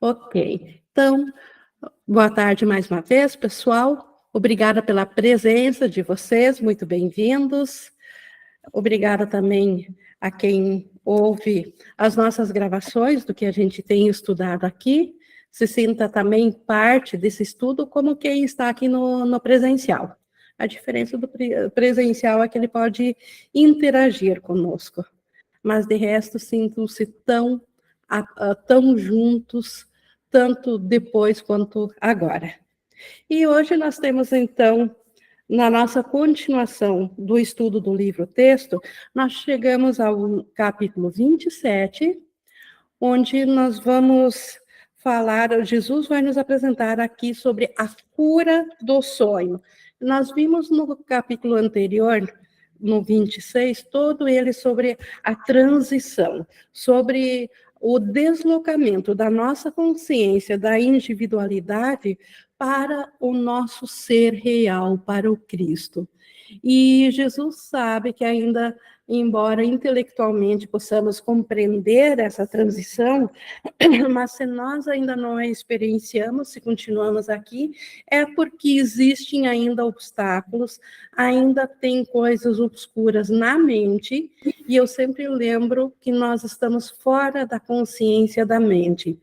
Ok. Então, boa tarde mais uma vez, pessoal. Obrigada pela presença de vocês, muito bem-vindos. Obrigada também a quem ouve as nossas gravações do que a gente tem estudado aqui. Se sinta também parte desse estudo como quem está aqui no presencial. A diferença do presencial é que ele pode interagir conosco, mas de resto sintam-se tão juntos, tanto depois quanto agora. E hoje nós temos, então, na nossa continuação do estudo do livro-texto, nós chegamos ao capítulo 27, onde nós vamos falar, Jesus vai nos apresentar aqui sobre a cura do sonho. Nós vimos no capítulo anterior, no 26, todo ele sobre a transição, sobre o deslocamento da nossa consciência, da individualidade, para o nosso ser real, para o Cristo. E Jesus sabe que ainda, embora intelectualmente possamos compreender essa transição, mas se nós ainda não a experienciamos, se continuamos aqui, é porque existem ainda obstáculos, ainda tem coisas obscuras na mente, e eu sempre lembro que nós estamos fora da consciência da mente.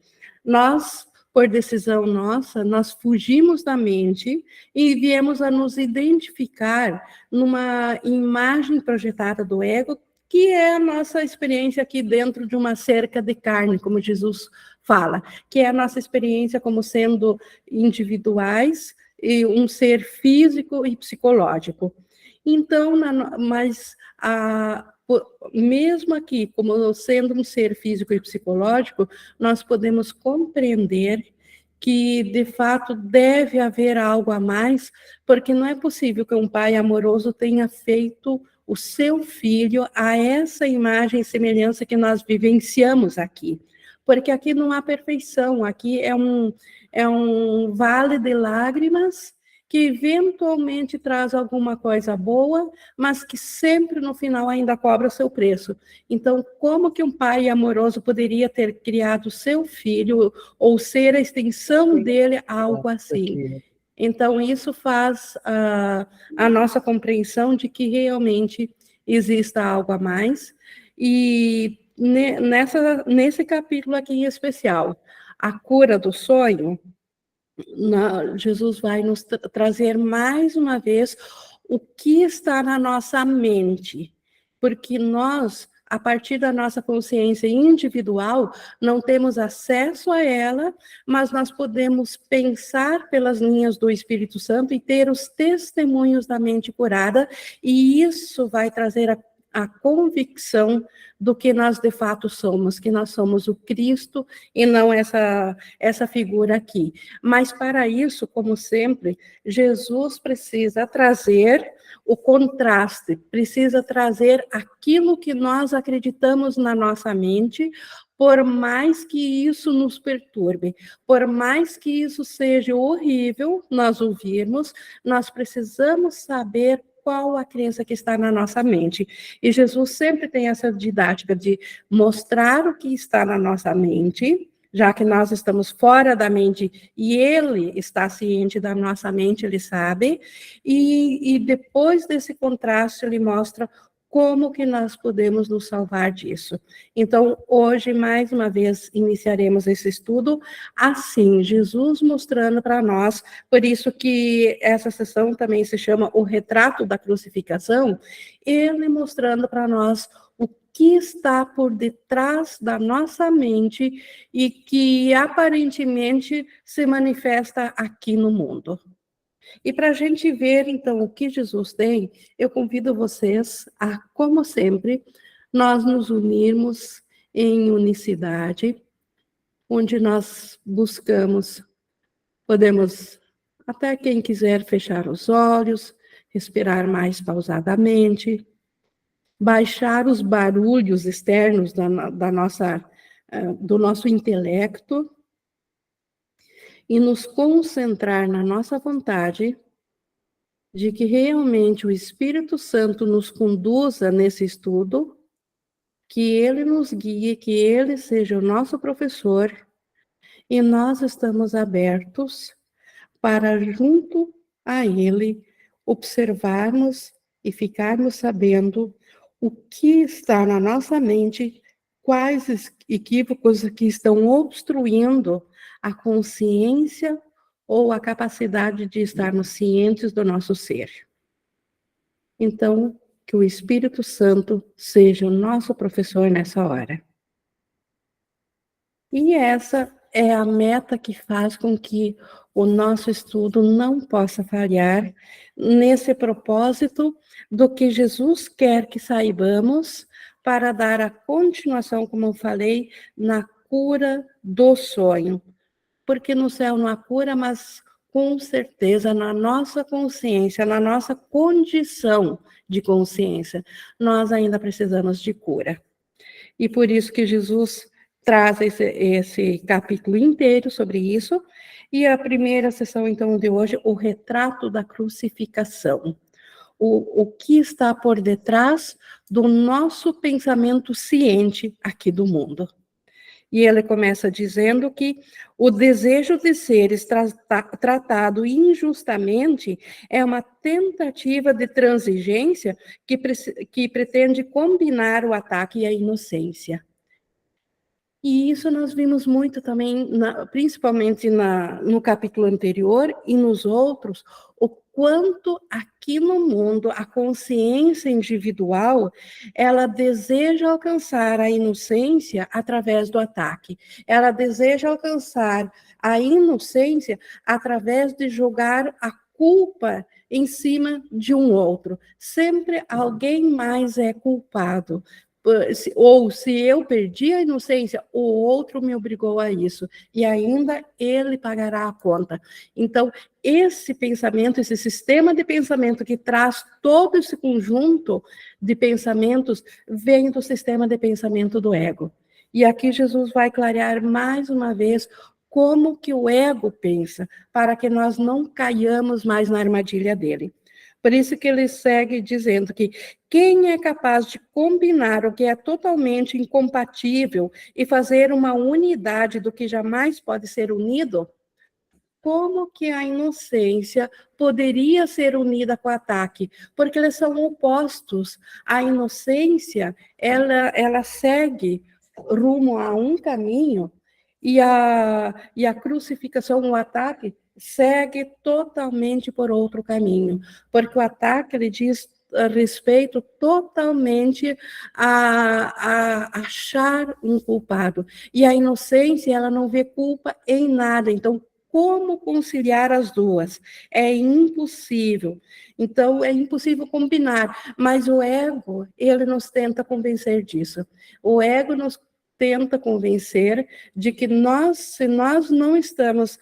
Nós, por decisão nossa, nós fugimos da mente e viemos a nos identificar numa imagem projetada do ego, que é a nossa experiência aqui dentro de uma cerca de carne, como Jesus fala, que é a nossa experiência como sendo individuais e um ser físico e psicológico. Então, mesmo aqui, como sendo um ser físico e psicológico, nós podemos compreender que, de fato, deve haver algo a mais, porque não é possível que um pai amoroso tenha feito o seu filho a essa imagem e semelhança que nós vivenciamos aqui. Porque aqui não há perfeição, aqui é um vale de lágrimas que eventualmente traz alguma coisa boa, mas que sempre no final ainda cobra o seu preço. Então, como que um pai amoroso poderia ter criado seu filho ou ser a extensão dele algo assim? Então, isso faz a nossa compreensão de que realmente exista algo a mais. E nesse capítulo aqui em especial, a cura do sonho, Jesus vai nos trazer mais uma vez o que está na nossa mente, porque nós, a partir da nossa consciência individual, não temos acesso a ela, mas nós podemos pensar pelas linhas do Espírito Santo e ter os testemunhos da mente curada, e isso vai trazer a convicção do que nós de fato somos, que nós somos o Cristo e não essa figura aqui. Mas para isso, como sempre, Jesus precisa trazer o contraste, precisa trazer aquilo que nós acreditamos na nossa mente, por mais que isso nos perturbe, por mais que isso seja horrível nós ouvirmos, nós precisamos saber qual a crença que está na nossa mente. E Jesus sempre tem essa didática de mostrar o que está na nossa mente, já que nós estamos fora da mente e ele está ciente da nossa mente, ele sabe, e depois desse contraste ele mostra como que nós podemos nos salvar disso. Então, hoje, mais uma vez, iniciaremos esse estudo assim, Jesus mostrando para nós, por isso que essa sessão também se chama O Retrato da Crucificação, ele mostrando para nós o que está por detrás da nossa mente e que aparentemente se manifesta aqui no mundo. E para a gente ver, então, o que Jesus tem, eu convido vocês a, como sempre, nós nos unirmos em unicidade, onde nós buscamos, podemos, até quem quiser, fechar os olhos, respirar mais pausadamente, baixar os barulhos externos do nosso intelecto e nos concentrar na nossa vontade de que realmente o Espírito Santo nos conduza nesse estudo, que ele nos guie, que ele seja o nosso professor E nós estamos abertos para, junto a Ele, observarmos e ficarmos sabendo o que está na nossa mente, quais equívocos que estão obstruindo a consciência ou a capacidade de estarmos cientes do nosso ser. Então, que o Espírito Santo seja o nosso professor nessa hora. E essa é a meta que faz com que o nosso estudo não possa falhar nesse propósito do que Jesus quer que saibamos para dar a continuação, como eu falei, na cura do sonho. Porque no céu não há cura, mas com certeza na nossa consciência, na nossa condição de consciência, nós ainda precisamos de cura. E por isso que Jesus traz esse capítulo inteiro sobre isso. E a primeira sessão, então, de hoje, o retrato da crucificação. O que está por detrás do nosso pensamento ciente aqui do mundo. E ele começa dizendo que o desejo de seres tratado injustamente é uma tentativa de transigência que pretende combinar o ataque e a inocência. E isso nós vimos muito também, principalmente no capítulo anterior e nos outros, o quanto aqui no mundo a consciência individual, ela deseja alcançar a inocência através do ataque. Ela deseja alcançar a inocência através de jogar a culpa em cima de um outro. Sempre alguém mais é culpado. Ou se eu perdi a inocência, o outro me obrigou a isso, e ainda ele pagará a conta. Então, esse pensamento, esse sistema de pensamento que traz todo esse conjunto de pensamentos, vem do sistema de pensamento do ego. E aqui Jesus vai clarear mais uma vez como que o ego pensa, para que nós não caiamos mais na armadilha dele. Por isso que ele segue dizendo que quem é capaz de combinar o que é totalmente incompatível e fazer uma unidade do que jamais pode ser unido, como que a inocência poderia ser unida com o ataque? Porque eles são opostos. A inocência, ela segue rumo a um caminho e a crucificação, o ataque, segue totalmente por outro caminho, porque o ataque, ele diz a respeito totalmente a achar um culpado, e a inocência, ela não vê culpa em nada. Então, como conciliar as duas? É impossível. Então, é impossível combinar, mas o ego, ele nos tenta convencer disso. O ego nos tenta convencer de que se nós não estamos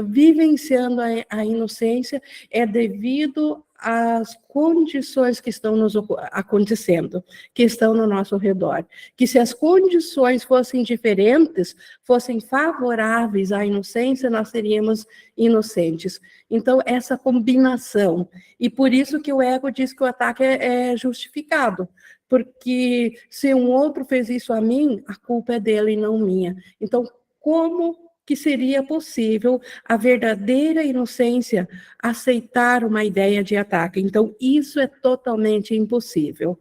vivenciando a inocência, é devido às condições que estão nos acontecendo, que estão no nosso redor. Que se as condições fossem diferentes, fossem favoráveis à inocência, nós seríamos inocentes. Então, essa combinação. E por isso que o ego diz que o ataque é justificado. Porque se um outro fez isso a mim, a culpa é dele e não minha. Então, como que seria possível a verdadeira inocência aceitar uma ideia de ataque? Então, isso é totalmente impossível.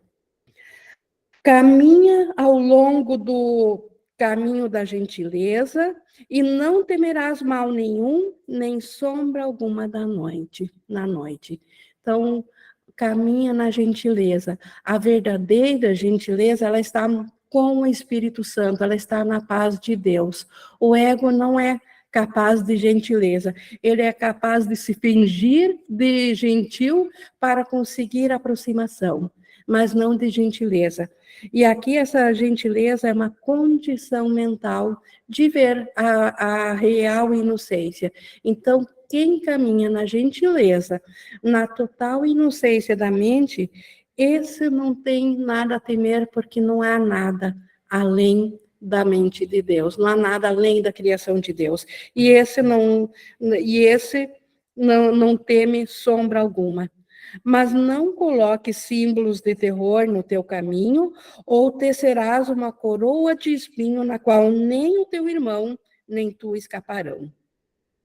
Caminha ao longo do caminho da gentileza e não temerás mal nenhum, nem sombra alguma na noite. Então, caminha na gentileza. A verdadeira gentileza, ela está com o Espírito Santo, ela está na paz de Deus. O ego não é capaz de gentileza, ele é capaz de se fingir de gentil para conseguir aproximação, mas não de gentileza. E aqui essa gentileza é uma condição mental de ver a real inocência. Então, quem caminha na gentileza, na total inocência da mente, esse não tem nada a temer, porque não há nada além da mente de Deus, não há nada além da criação de Deus. E esse não teme sombra alguma. Mas não coloque símbolos de terror no teu caminho, ou tecerás uma coroa de espinho na qual nem o teu irmão, nem tu escaparão.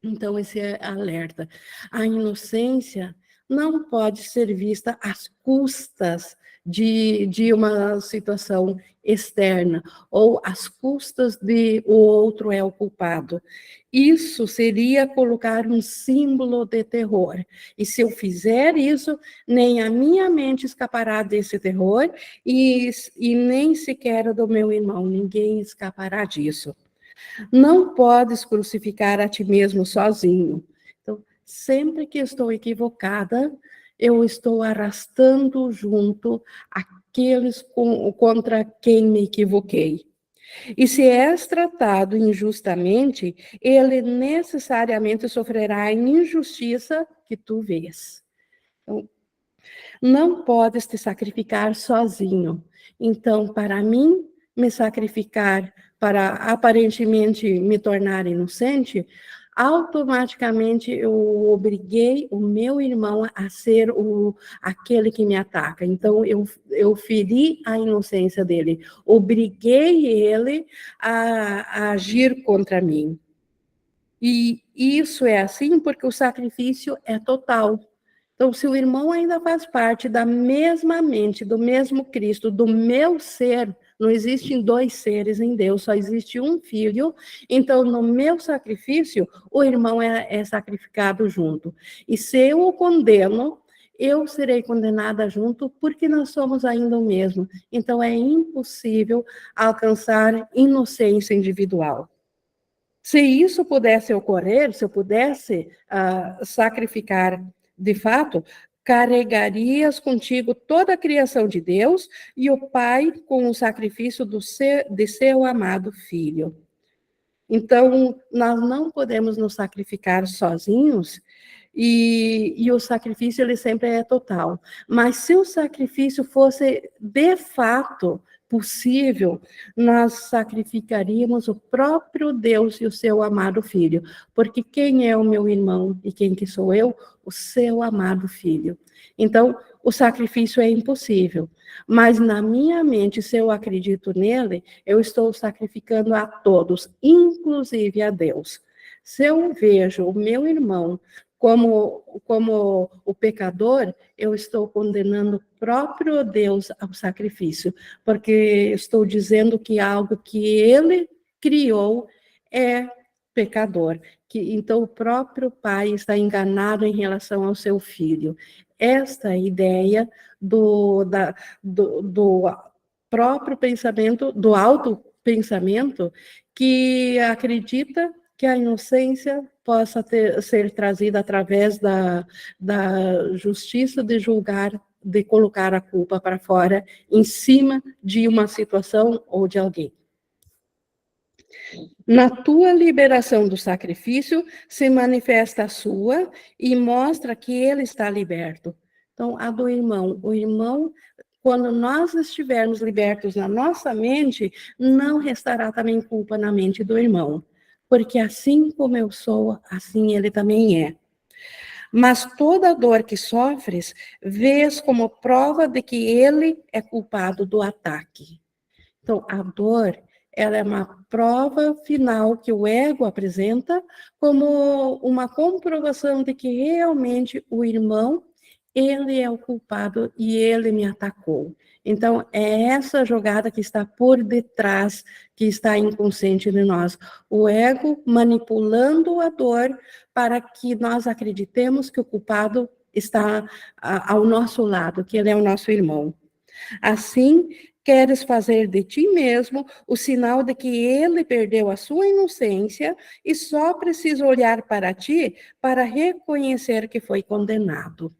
Então, esse é alerta. A inocência não pode ser vista às custas de uma situação externa, ou às custas de o outro é o culpado. Isso seria colocar um símbolo de terror. E se eu fizer isso, nem a minha mente escapará desse terror, e nem sequer do meu irmão, ninguém escapará disso. Não podes crucificar a ti mesmo sozinho. Então, sempre que estou equivocada, eu estou arrastando junto aqueles contra quem me equivoquei. E se és tratado injustamente, ele necessariamente sofrerá a injustiça que tu vês. Então, não podes te sacrificar sozinho. Então, para mim, me sacrificar para aparentemente me tornar inocente, automaticamente eu obriguei o meu irmão a ser aquele que me ataca. Então, eu feri a inocência dele, obriguei ele a agir contra mim. E isso é assim porque o sacrifício é total. Então, se o irmão ainda faz parte da mesma mente, do mesmo Cristo, do meu ser, não existem dois seres em Deus, só existe um filho. Então, no meu sacrifício, o irmão é sacrificado junto. E se eu o condeno, eu serei condenada junto, porque nós somos ainda o mesmo. Então, é impossível alcançar inocência individual. Se isso pudesse ocorrer, se eu pudesse sacrificar de fato, carregarias contigo toda a criação de Deus e o Pai com o sacrifício de seu amado Filho. Então, nós não podemos nos sacrificar sozinhos, e o sacrifício ele sempre é total. Mas se o sacrifício fosse de fato possível, nós sacrificaríamos o próprio Deus e o seu amado Filho. Porque quem é o meu irmão e quem que sou eu? O seu amado Filho. Então, o sacrifício é impossível. Mas na minha mente, se eu acredito nele, eu estou sacrificando a todos, inclusive a Deus. Se eu vejo o meu irmão como o pecador, eu estou condenando o próprio Deus ao sacrifício, porque estou dizendo que algo que ele criou é pecador. Então, o próprio pai está enganado em relação ao seu filho. Esta ideia do próprio pensamento, do autopensamento, que acredita que a inocência possa ser trazida através da justiça de julgar, de colocar a culpa para fora, em cima de uma situação ou de alguém. Na tua liberação do sacrifício, se manifesta a sua e mostra que ele está liberto. Então, a do irmão. O irmão, quando nós estivermos libertos na nossa mente, não restará também culpa na mente do irmão. Porque assim como eu sou, assim ele também é. Mas toda dor que sofres, vês como prova de que ele é culpado do ataque. Então, a dor, ela é uma prova final que o ego apresenta como uma comprovação de que realmente o irmão, ele é o culpado e ele me atacou. Então, é essa jogada que está por detrás, que está inconsciente de nós. O ego manipulando a dor para que nós acreditemos que o culpado está ao nosso lado, que ele é o nosso irmão. Assim, queres fazer de ti mesmo o sinal de que ele perdeu a sua inocência e só precisa olhar para ti para reconhecer que foi condenado.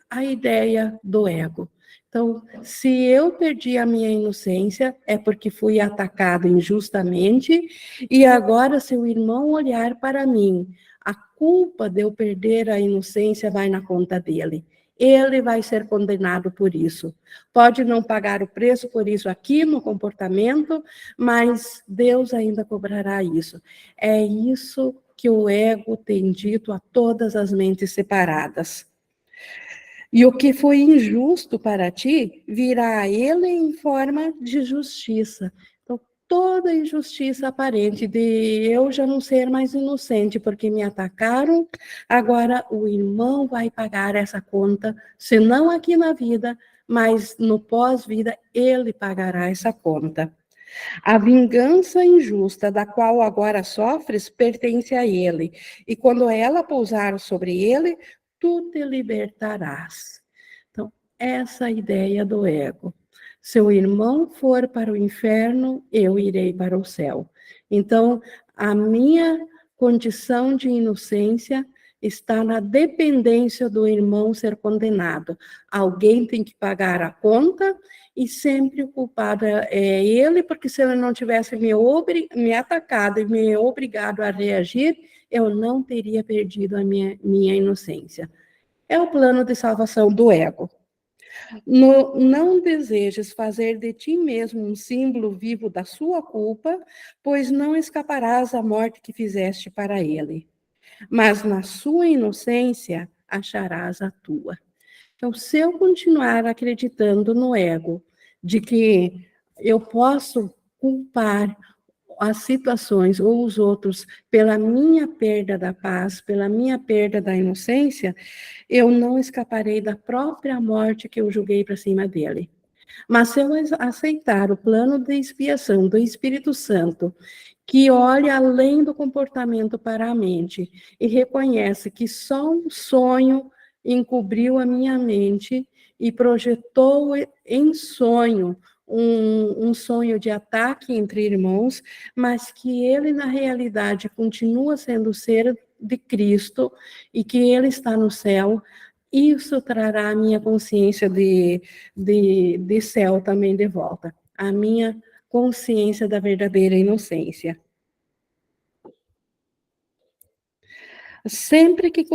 A ideia do ego. Então, se eu perdi a minha inocência, é porque fui atacado injustamente, e agora, se o irmão olhar para mim, a culpa de eu perder a inocência vai na conta dele. Ele vai ser condenado por isso. Pode não pagar o preço por isso aqui no comportamento, mas Deus ainda cobrará isso. É isso que o ego tem dito a todas as mentes separadas. E o que foi injusto para ti virá a ele em forma de justiça. Então, toda injustiça aparente de eu já não ser mais inocente porque me atacaram, agora o irmão vai pagar essa conta, se não aqui na vida, mas no pós-vida ele pagará essa conta. A vingança injusta da qual agora sofres pertence a ele, e quando ela pousar sobre ele, tu te libertarás. Então, essa ideia do ego. Se o irmão for para o inferno, eu irei para o céu. Então, a minha condição de inocência está na dependência do irmão ser condenado. Alguém tem que pagar a conta e sempre o culpado é ele, porque se ele não tivesse me atacado e me obrigado a reagir, eu não teria perdido a minha inocência. É o plano de salvação do ego. Não desejes fazer de ti mesmo um símbolo vivo da sua culpa, pois não escaparás à morte que fizeste para ele. Mas na sua inocência acharás a tua. Então, se eu continuar acreditando no ego, de que eu posso culpar as situações ou os outros pela minha perda da paz, pela minha perda da inocência, eu não escaparei da própria morte que eu julguei para cima dele. Mas se eu aceitar o plano de expiação do Espírito Santo, que olha além do comportamento para a mente e reconhece que só um sonho encobriu a minha mente e projetou em sonho um sonho de ataque entre irmãos, mas que ele, na realidade, continua sendo o ser de Cristo e que ele está no céu, isso trará a minha consciência de céu também de volta, a minha consciência da verdadeira inocência. Sempre que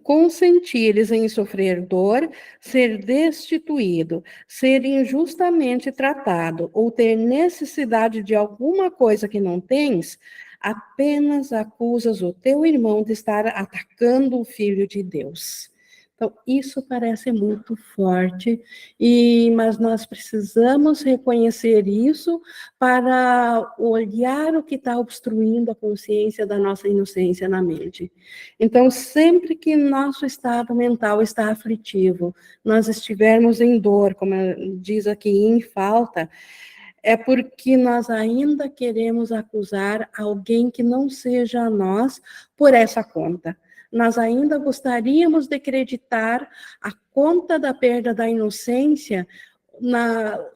consentires em sofrer dor, ser destituído, ser injustamente tratado ou ter necessidade de alguma coisa que não tens, apenas acusas o teu irmão de estar atacando o Filho de Deus. Então, isso parece muito forte, mas nós precisamos reconhecer isso para olhar o que está obstruindo a consciência da nossa inocência na mente. Então, sempre que nosso estado mental está aflitivo, nós estivermos em dor, como diz aqui, em falta, é porque nós ainda queremos acusar alguém que não seja nós por essa conta. Nós ainda gostaríamos de acreditar a conta da perda da inocência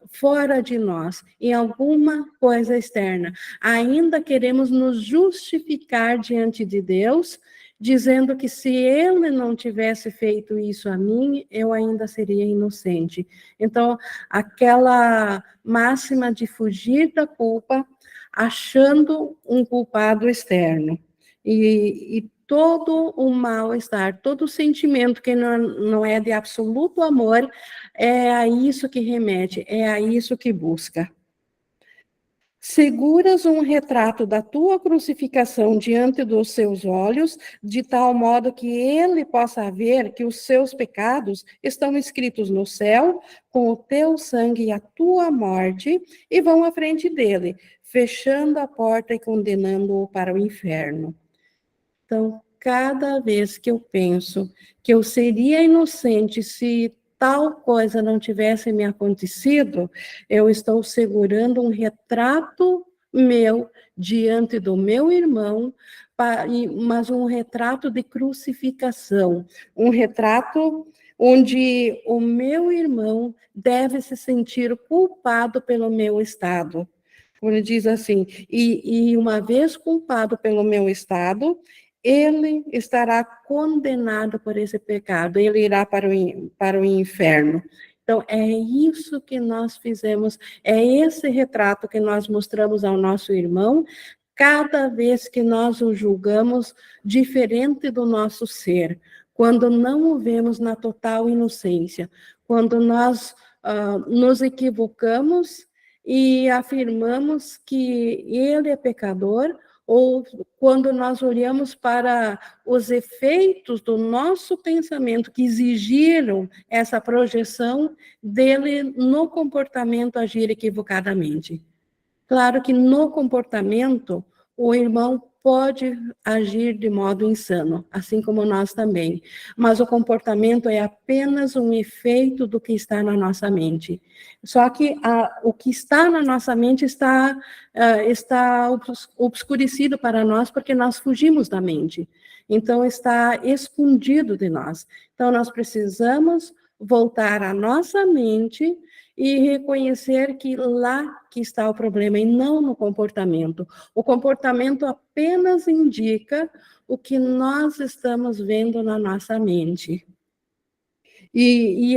fora de nós, em alguma coisa externa. Ainda queremos nos justificar diante de Deus, dizendo que se ele não tivesse feito isso a mim, eu ainda seria inocente. Então, aquela máxima de fugir da culpa, achando um culpado externo. E todo o mal-estar, todo o sentimento que não é de absoluto amor, é a isso que remete, é a isso que busca. Seguras um retrato da tua crucificação diante dos seus olhos, de tal modo que ele possa ver que os seus pecados estão escritos no céu, com o teu sangue e a tua morte, e vão à frente dele, fechando a porta e condenando-o para o inferno. Então, cada vez que eu penso que eu seria inocente se tal coisa não tivesse me acontecido, eu estou segurando um retrato meu diante do meu irmão, mas um retrato de crucificação, um retrato onde o meu irmão deve se sentir culpado pelo meu estado. Ele diz assim, e uma vez culpado pelo meu estado, ele estará condenado por esse pecado, ele irá para o inferno. Então, é isso que nós fizemos, é esse retrato que nós mostramos ao nosso irmão, cada vez que nós o julgamos diferente do nosso ser, quando não o vemos na total inocência, quando nós nos equivocamos e afirmamos que ele é pecador, ou quando nós olhamos para os efeitos do nosso pensamento que exigiram essa projeção dele no comportamento agir equivocadamente. Claro que no comportamento, o irmão pode agir de modo insano, assim como nós também. Mas o comportamento é apenas um efeito do que está na nossa mente. Só que o que está na nossa mente está obscurecido para nós porque nós fugimos da mente. Então, está escondido de nós. Então, nós precisamos voltar à nossa mente e reconhecer que lá que está o problema e não no comportamento. O comportamento apenas indica o que nós estamos vendo na nossa mente. E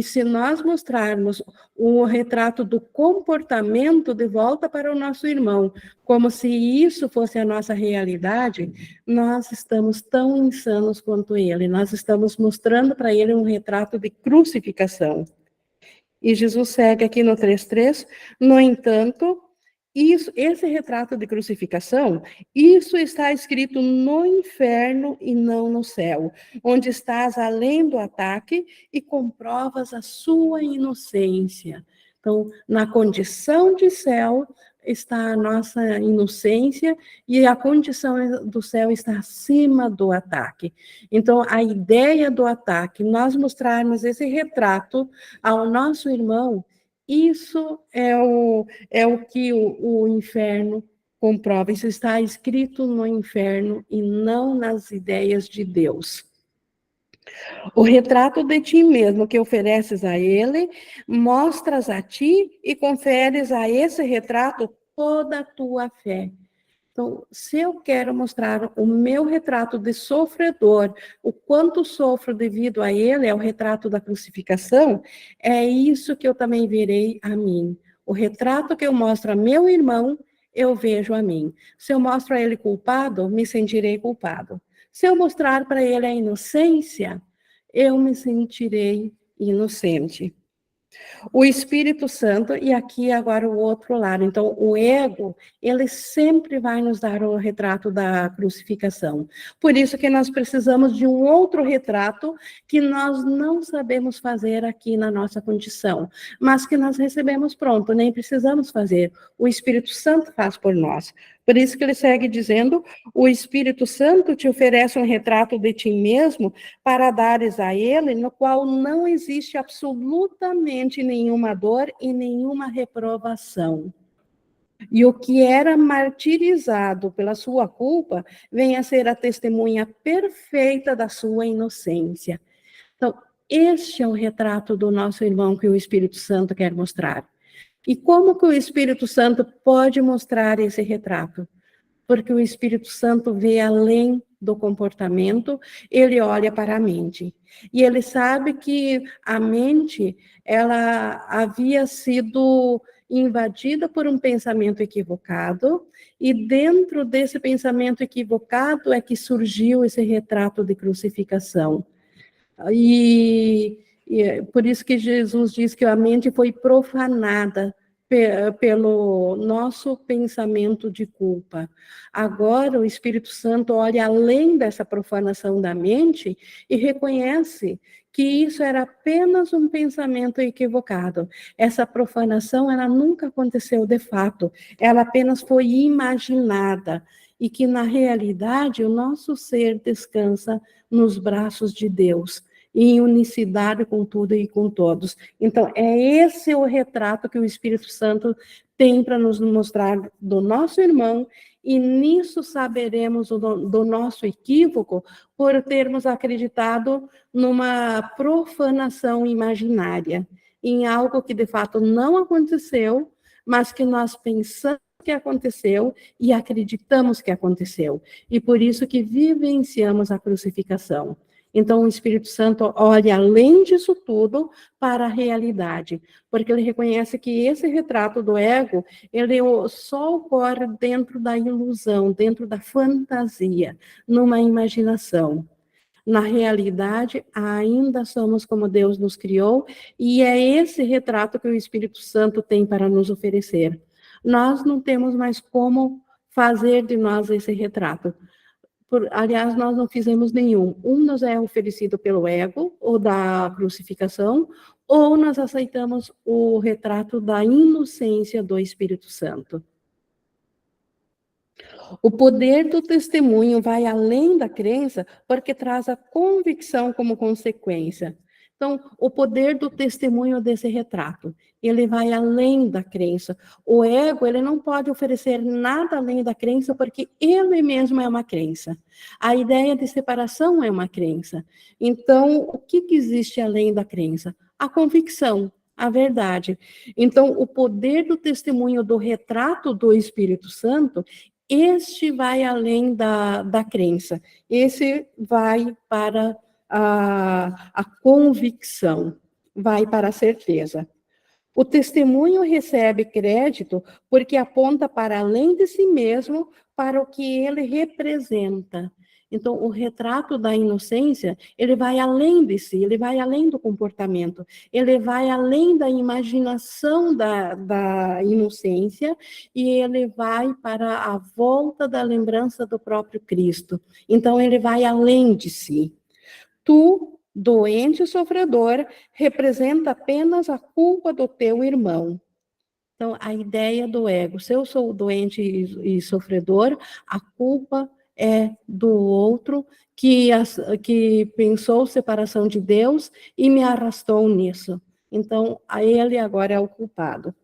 se nós mostrarmos o retrato do comportamento de volta para o nosso irmão, como se isso fosse a nossa realidade, nós estamos tão insanos quanto ele. Nós estamos mostrando para ele um retrato de crucificação. E Jesus segue aqui no 3:3, no entanto, esse retrato de crucificação, isso está escrito no inferno e não no céu, onde estás além do ataque e comprovas a sua inocência. Então, na condição de céu está a nossa inocência e a condição do céu está acima do ataque. Então, a ideia do ataque, nós mostrarmos esse retrato ao nosso irmão, isso é o que o inferno comprova. Isso está escrito no inferno e não nas ideias de Deus. O retrato de ti mesmo que ofereces a ele, mostras a ti e conferes a esse retrato toda a tua fé. Então, se eu quero mostrar o meu retrato de sofredor, o quanto sofro devido a ele, é o retrato da crucificação, é isso que eu também verei a mim. O retrato que eu mostro a meu irmão, eu vejo a mim. Se eu mostro a ele culpado, me sentirei culpado. Se eu mostrar para ele a inocência, eu me sentirei inocente. O Espírito Santo, e aqui agora o outro lado. Então, o ego, ele sempre vai nos dar o retrato da crucificação. Por isso que nós precisamos de um outro retrato que nós não sabemos fazer aqui na nossa condição, mas que nós recebemos pronto, nem precisamos fazer. O Espírito Santo faz por nós. Por isso que ele segue dizendo, o Espírito Santo te oferece um retrato de ti mesmo para dares a ele, no qual não existe absolutamente nenhuma dor e nenhuma reprovação. E o que era martirizado pela sua culpa, vem a ser a testemunha perfeita da sua inocência. Então, este é o retrato do nosso irmão que o Espírito Santo quer mostrar. E como que o Espírito Santo pode mostrar esse retrato? Porque o Espírito Santo vê além do comportamento, ele olha para a mente. E ele sabe que a mente, ela havia sido invadida por um pensamento equivocado, e dentro desse pensamento equivocado é que surgiu esse retrato de crucificação. E é por isso que Jesus diz que a mente foi profanada pelo nosso pensamento de culpa. Agora o Espírito Santo olha além dessa profanação da mente e reconhece que isso era apenas um pensamento equivocado. Essa profanação, ela nunca aconteceu de fato, ela apenas foi imaginada, e que na realidade o nosso ser descansa nos braços de Deus, em unicidade com tudo e com todos. Então, é esse o retrato que o Espírito Santo tem para nos mostrar do nosso irmão, e nisso saberemos do nosso equívoco por termos acreditado numa profanação imaginária, em algo que de fato não aconteceu, mas que nós pensamos que aconteceu e acreditamos que aconteceu. E por isso que vivenciamos a crucificação. Então, o Espírito Santo olha além disso tudo para a realidade, porque ele reconhece que esse retrato do ego, ele só ocorre dentro da ilusão, dentro da fantasia, numa imaginação. Na realidade, ainda somos como Deus nos criou, e é esse retrato que o Espírito Santo tem para nos oferecer. Nós não temos mais como fazer de nós esse retrato. Aliás, nós não fizemos nenhum. Um nos é oferecido pelo ego, ou da crucificação, ou nós aceitamos o retrato da inocência do Espírito Santo. O poder do testemunho vai além da crença, porque traz a convicção como consequência. Então, o poder do testemunho desse retrato, ele vai além da crença. O ego, ele não pode oferecer nada além da crença, porque ele mesmo é uma crença. A ideia de separação é uma crença. Então, o que existe além da crença? A convicção, a verdade. Então, o poder do testemunho do retrato do Espírito Santo, este vai além da crença, esse vai para a convicção, vai para a certeza. O testemunho recebe crédito porque aponta para além de si mesmo, para o que ele representa. Então, o retrato da inocência, ele vai além de si, ele vai além do comportamento, ele vai além da imaginação da inocência e ele vai para a volta da lembrança do próprio Cristo. Então, ele vai além de si. Tu, doente e sofredor, representa apenas a culpa do teu irmão. Então, a ideia do ego, se eu sou doente e sofredor, a culpa é do outro que pensou separação de Deus e me arrastou nisso. Então, a ele agora é o culpado.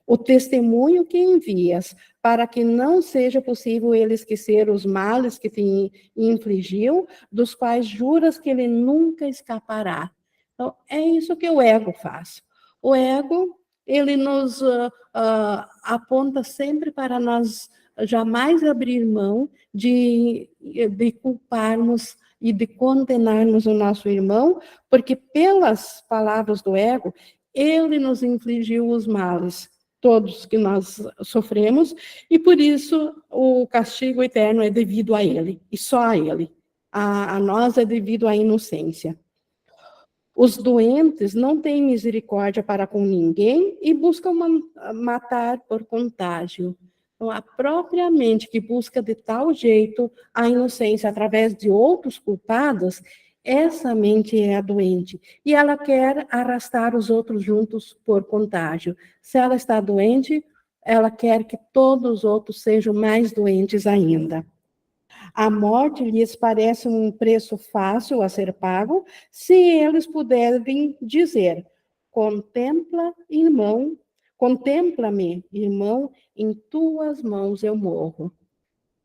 O testemunho que envias, para que não seja possível ele esquecer os males que te infligiu, dos quais juras que ele nunca escapará. Então, é isso que o ego faz. O ego, ele nos aponta sempre para nós jamais abrir mão de culparmos e de condenarmos o nosso irmão, porque pelas palavras do ego, ele nos infligiu os males todos que nós sofremos, e por isso o castigo eterno é devido a ele, e só a ele. A nós é devido à inocência. Os doentes não têm misericórdia para com ninguém e buscam matar por contágio. Então, a própria mente que busca de tal jeito a inocência através de outros culpados, essa mente é a doente. E ela quer arrastar os outros juntos por contágio. Se ela está doente, ela quer que todos os outros sejam mais doentes ainda. A morte lhes parece um preço fácil a ser pago, se eles puderem dizer: contempla-me, irmão, em tuas mãos eu morro.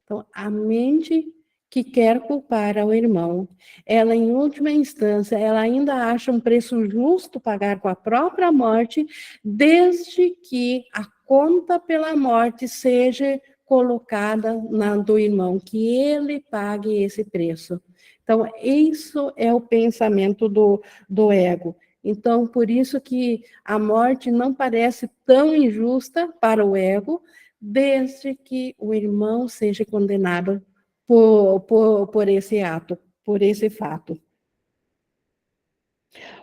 Então, a mente que quer culpar ao irmão, ela, em última instância, ela ainda acha um preço justo pagar com a própria morte, desde que a conta pela morte seja colocada na do irmão, que ele pague esse preço. Então, isso é o pensamento do ego. Então, por isso que a morte não parece tão injusta para o ego, desde que o irmão seja condenado por esse ato, por esse fato.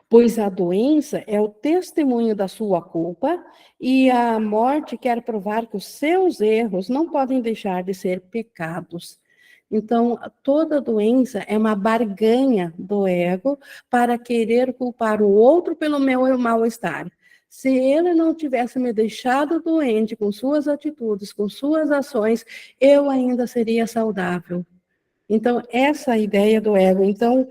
Pois a doença é o testemunho da sua culpa e a morte quer provar que os seus erros não podem deixar de ser pecados. Então, toda doença é uma barganha do ego para querer culpar o outro pelo meu mal-estar. Se ele não tivesse me deixado doente com suas atitudes, com suas ações, eu ainda seria saudável. Então, essa é a ideia do ego. Então,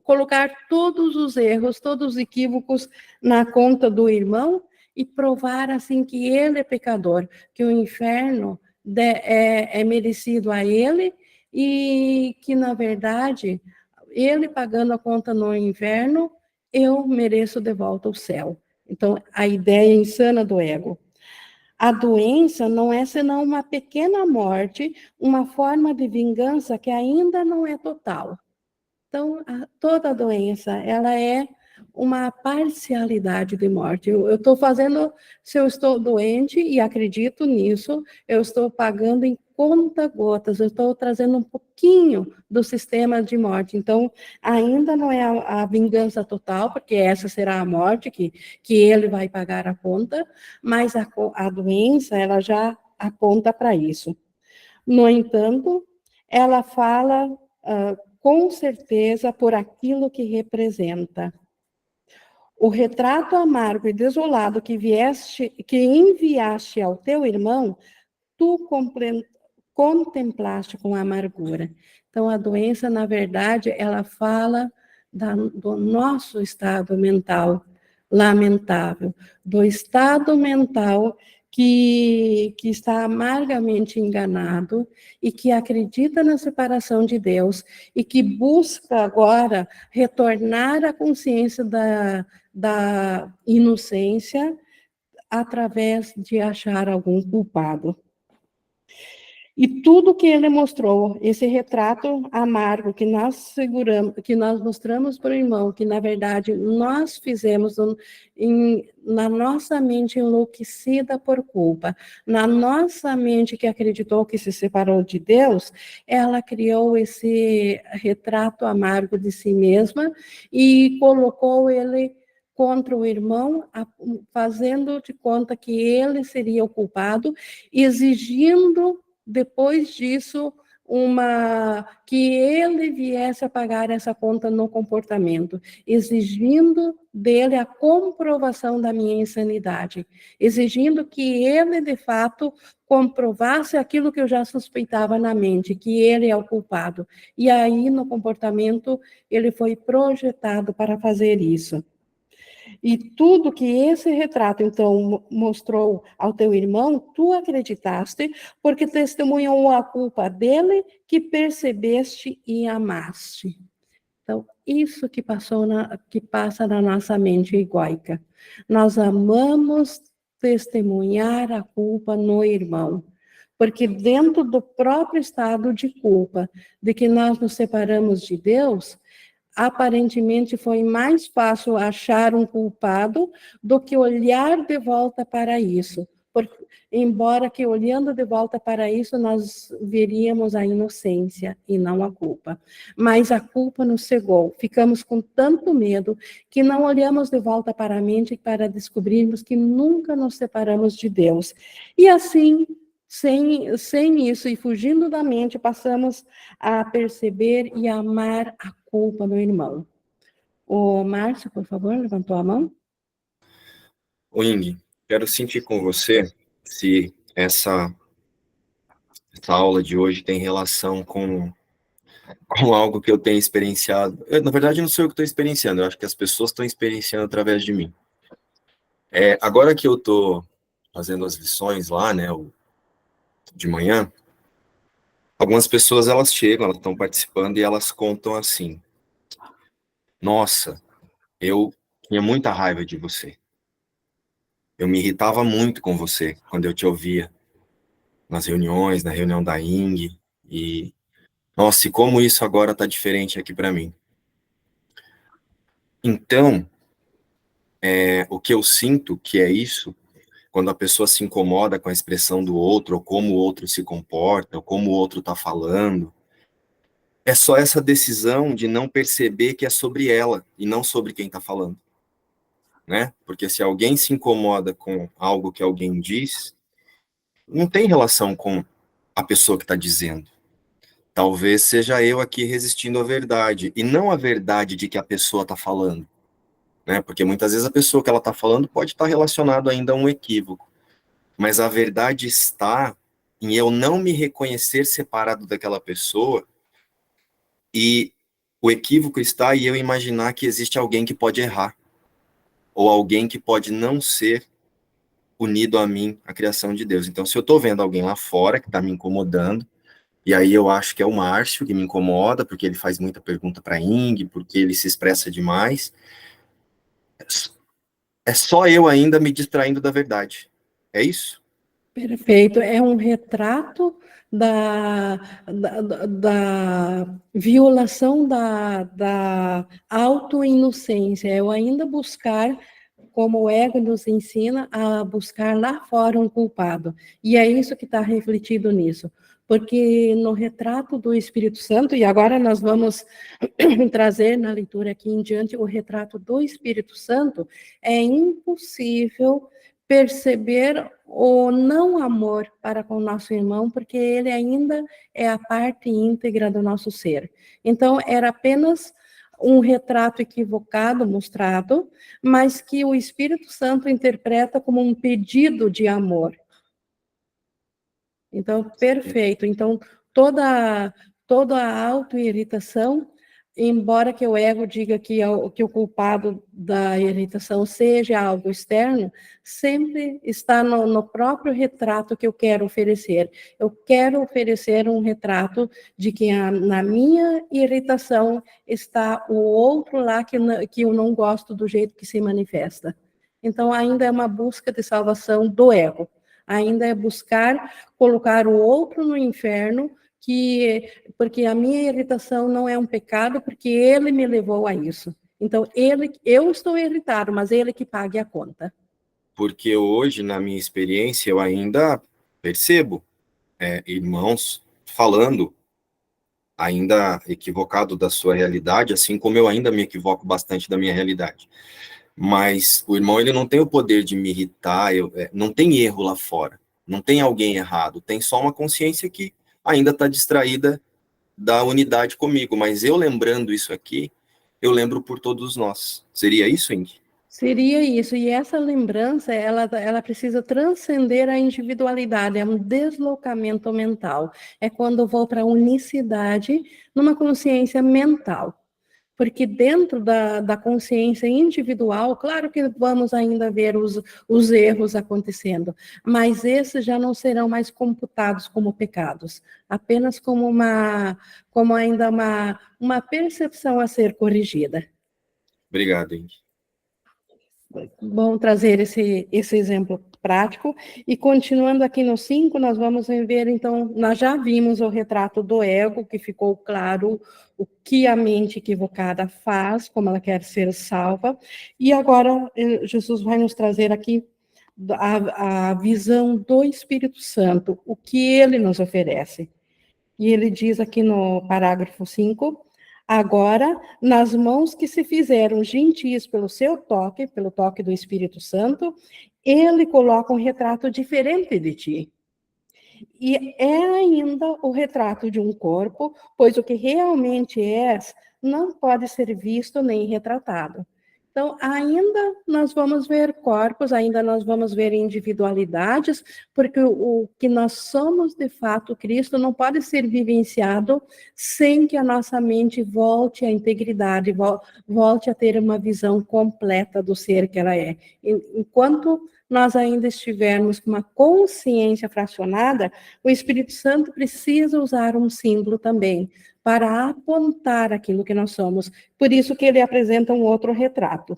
colocar todos os erros, todos os equívocos na conta do irmão e provar assim que ele é pecador, que o inferno é merecido a ele e que, na verdade, ele pagando a conta no inferno, eu mereço de volta o céu. Então, a ideia insana do ego. A doença não é senão uma pequena morte, uma forma de vingança que ainda não é total. Então, toda doença, ela é uma parcialidade de morte. Eu estou fazendo, se eu estou doente e acredito nisso, eu estou pagando em conta-gotas, eu estou trazendo um pouquinho do sistema de morte. Então, ainda não é a vingança total, porque essa será a morte, que ele vai pagar a conta, mas a doença, ela já aponta para isso. No entanto, ela fala com certeza por aquilo que representa. o retrato amargo e desolado que enviaste ao teu irmão, tu contemplaste com amargura. Então, a doença, na verdade, ela fala do nosso estado mental lamentável, do estado mental que está amargamente enganado e que acredita na separação de Deus e que busca agora retornar à consciência da inocência através de achar algum culpado. E tudo que ele mostrou, esse retrato amargo que nós seguramos, que nós mostramos para o irmão, que na verdade nós fizemos na nossa mente enlouquecida por culpa, na nossa mente que acreditou que se separou de Deus, ela criou esse retrato amargo de si mesma e colocou ele contra o irmão, fazendo de conta que ele seria o culpado, exigindo depois disso, que ele viesse a pagar essa conta no comportamento, exigindo dele a comprovação da minha insanidade, exigindo que ele, de fato, comprovasse aquilo que eu já suspeitava na mente, que ele é o culpado. E aí, no comportamento, ele foi projetado para fazer isso. E tudo que esse retrato, então, mostrou ao teu irmão, tu acreditaste, porque testemunhou a culpa dele, que percebeste e amaste. Então, isso que passa na nossa mente egóica. Nós amamos testemunhar a culpa no irmão, porque dentro do próprio estado de culpa, de que nós nos separamos de Deus, aparentemente foi mais fácil achar um culpado do que olhar de volta para isso. Embora que olhando de volta para isso, nós veríamos a inocência e não a culpa. Mas a culpa nos cegou. Ficamos com tanto medo que não olhamos de volta para a mente para descobrirmos que nunca nos separamos de Deus. E assim, sem isso e fugindo da mente, passamos a perceber e amar a culpa do irmão. O Márcio, por favor, levantou a mão. O Ing, quero sentir com você se essa aula de hoje tem relação com algo que eu tenho experienciado. Na verdade, não sou eu que estou experienciando, eu acho que as pessoas estão experienciando através de mim. Agora que eu estou fazendo as lições lá, né, de manhã, algumas pessoas elas chegam, elas estão participando e elas contam assim: nossa, eu tinha muita raiva de você. Eu me irritava muito com você quando eu te ouvia nas reuniões, na reunião da Ing, e nossa, e como isso agora está diferente aqui para mim. Então, o que eu sinto que é isso, quando a pessoa se incomoda com a expressão do outro, ou como o outro se comporta, ou como o outro está falando, é só essa decisão de não perceber que é sobre ela e não sobre quem está falando, né? Porque se alguém se incomoda com algo que alguém diz, não tem relação com a pessoa que está dizendo. Talvez seja eu aqui resistindo à verdade, e não a verdade de que a pessoa está falando, né? Porque muitas vezes a pessoa que ela está falando pode estar relacionado ainda a um equívoco, mas a verdade está em eu não me reconhecer separado daquela pessoa, e o equívoco está em eu imaginar que existe alguém que pode errar, ou alguém que pode não ser unido a mim, a criação de Deus. Então, se eu estou vendo alguém lá fora que está me incomodando, e aí eu acho que é o Márcio que me incomoda, porque ele faz muita pergunta para a Ing, porque ele se expressa demais, é só eu ainda me distraindo da verdade. É isso? Perfeito. É um retrato da violação da auto-inocência. Eu ainda buscar, como o ego nos ensina, a buscar lá fora um culpado. E é isso que está refletido nisso. Porque no retrato do Espírito Santo, e agora nós vamos trazer na leitura aqui em diante o retrato do Espírito Santo, é impossível perceber o não amor para com o nosso irmão, porque ele ainda é a parte íntegra do nosso ser. Então, era apenas um retrato equivocado mostrado, mas que o Espírito Santo interpreta como um pedido de amor. Então, perfeito. Então, toda a autoirritação, embora que o ego diga que o culpado da irritação seja algo externo, sempre está no próprio retrato que eu quero oferecer. Eu quero oferecer um retrato de que na minha irritação está o outro lá que eu não gosto do jeito que se manifesta. Então, ainda é uma busca de salvação do ego. Ainda é buscar colocar o outro no inferno, porque a minha irritação não é um pecado, porque ele me levou a isso. Então, eu estou irritado, mas ele que pague a conta. Porque hoje, na minha experiência, eu ainda percebo irmãos falando ainda equivocado da sua realidade, assim como eu ainda me equivoco bastante da minha realidade. Mas o irmão, ele não tem o poder de me irritar, não tem erro lá fora, não tem alguém errado, tem só uma consciência que ainda está distraída da unidade comigo, mas eu lembrando isso aqui, eu lembro por todos nós. Seria isso, Indy? Seria isso, e essa lembrança, ela precisa transcender a individualidade, é um deslocamento mental, é quando eu vou para a unicidade numa consciência mental. Porque dentro da consciência individual, claro que vamos ainda ver os erros acontecendo, mas esses já não serão mais computados como pecados, apenas como ainda uma percepção a ser corrigida. Obrigado, Indy. Bom trazer esse exemplo prático. E continuando aqui no 5, nós vamos ver, então, nós já vimos o retrato do ego, que ficou claro o que a mente equivocada faz, como ela quer ser salva. E agora, Jesus vai nos trazer aqui a visão do Espírito Santo, o que ele nos oferece. E ele diz aqui no parágrafo 5, agora, nas mãos que se fizeram gentis pelo seu toque, pelo toque do Espírito Santo, ele coloca um retrato diferente de ti. E é ainda o retrato de um corpo, pois o que realmente és não pode ser visto nem retratado. Então, ainda nós vamos ver corpos, ainda nós vamos ver individualidades, porque o que nós somos de fato Cristo não pode ser vivenciado sem que a nossa mente volte à integridade, volte a ter uma visão completa do ser que ela é. Enquanto nós ainda estivermos com uma consciência fracionada, o Espírito Santo precisa usar um símbolo também, para apontar aquilo que nós somos. Por isso que ele apresenta um outro retrato.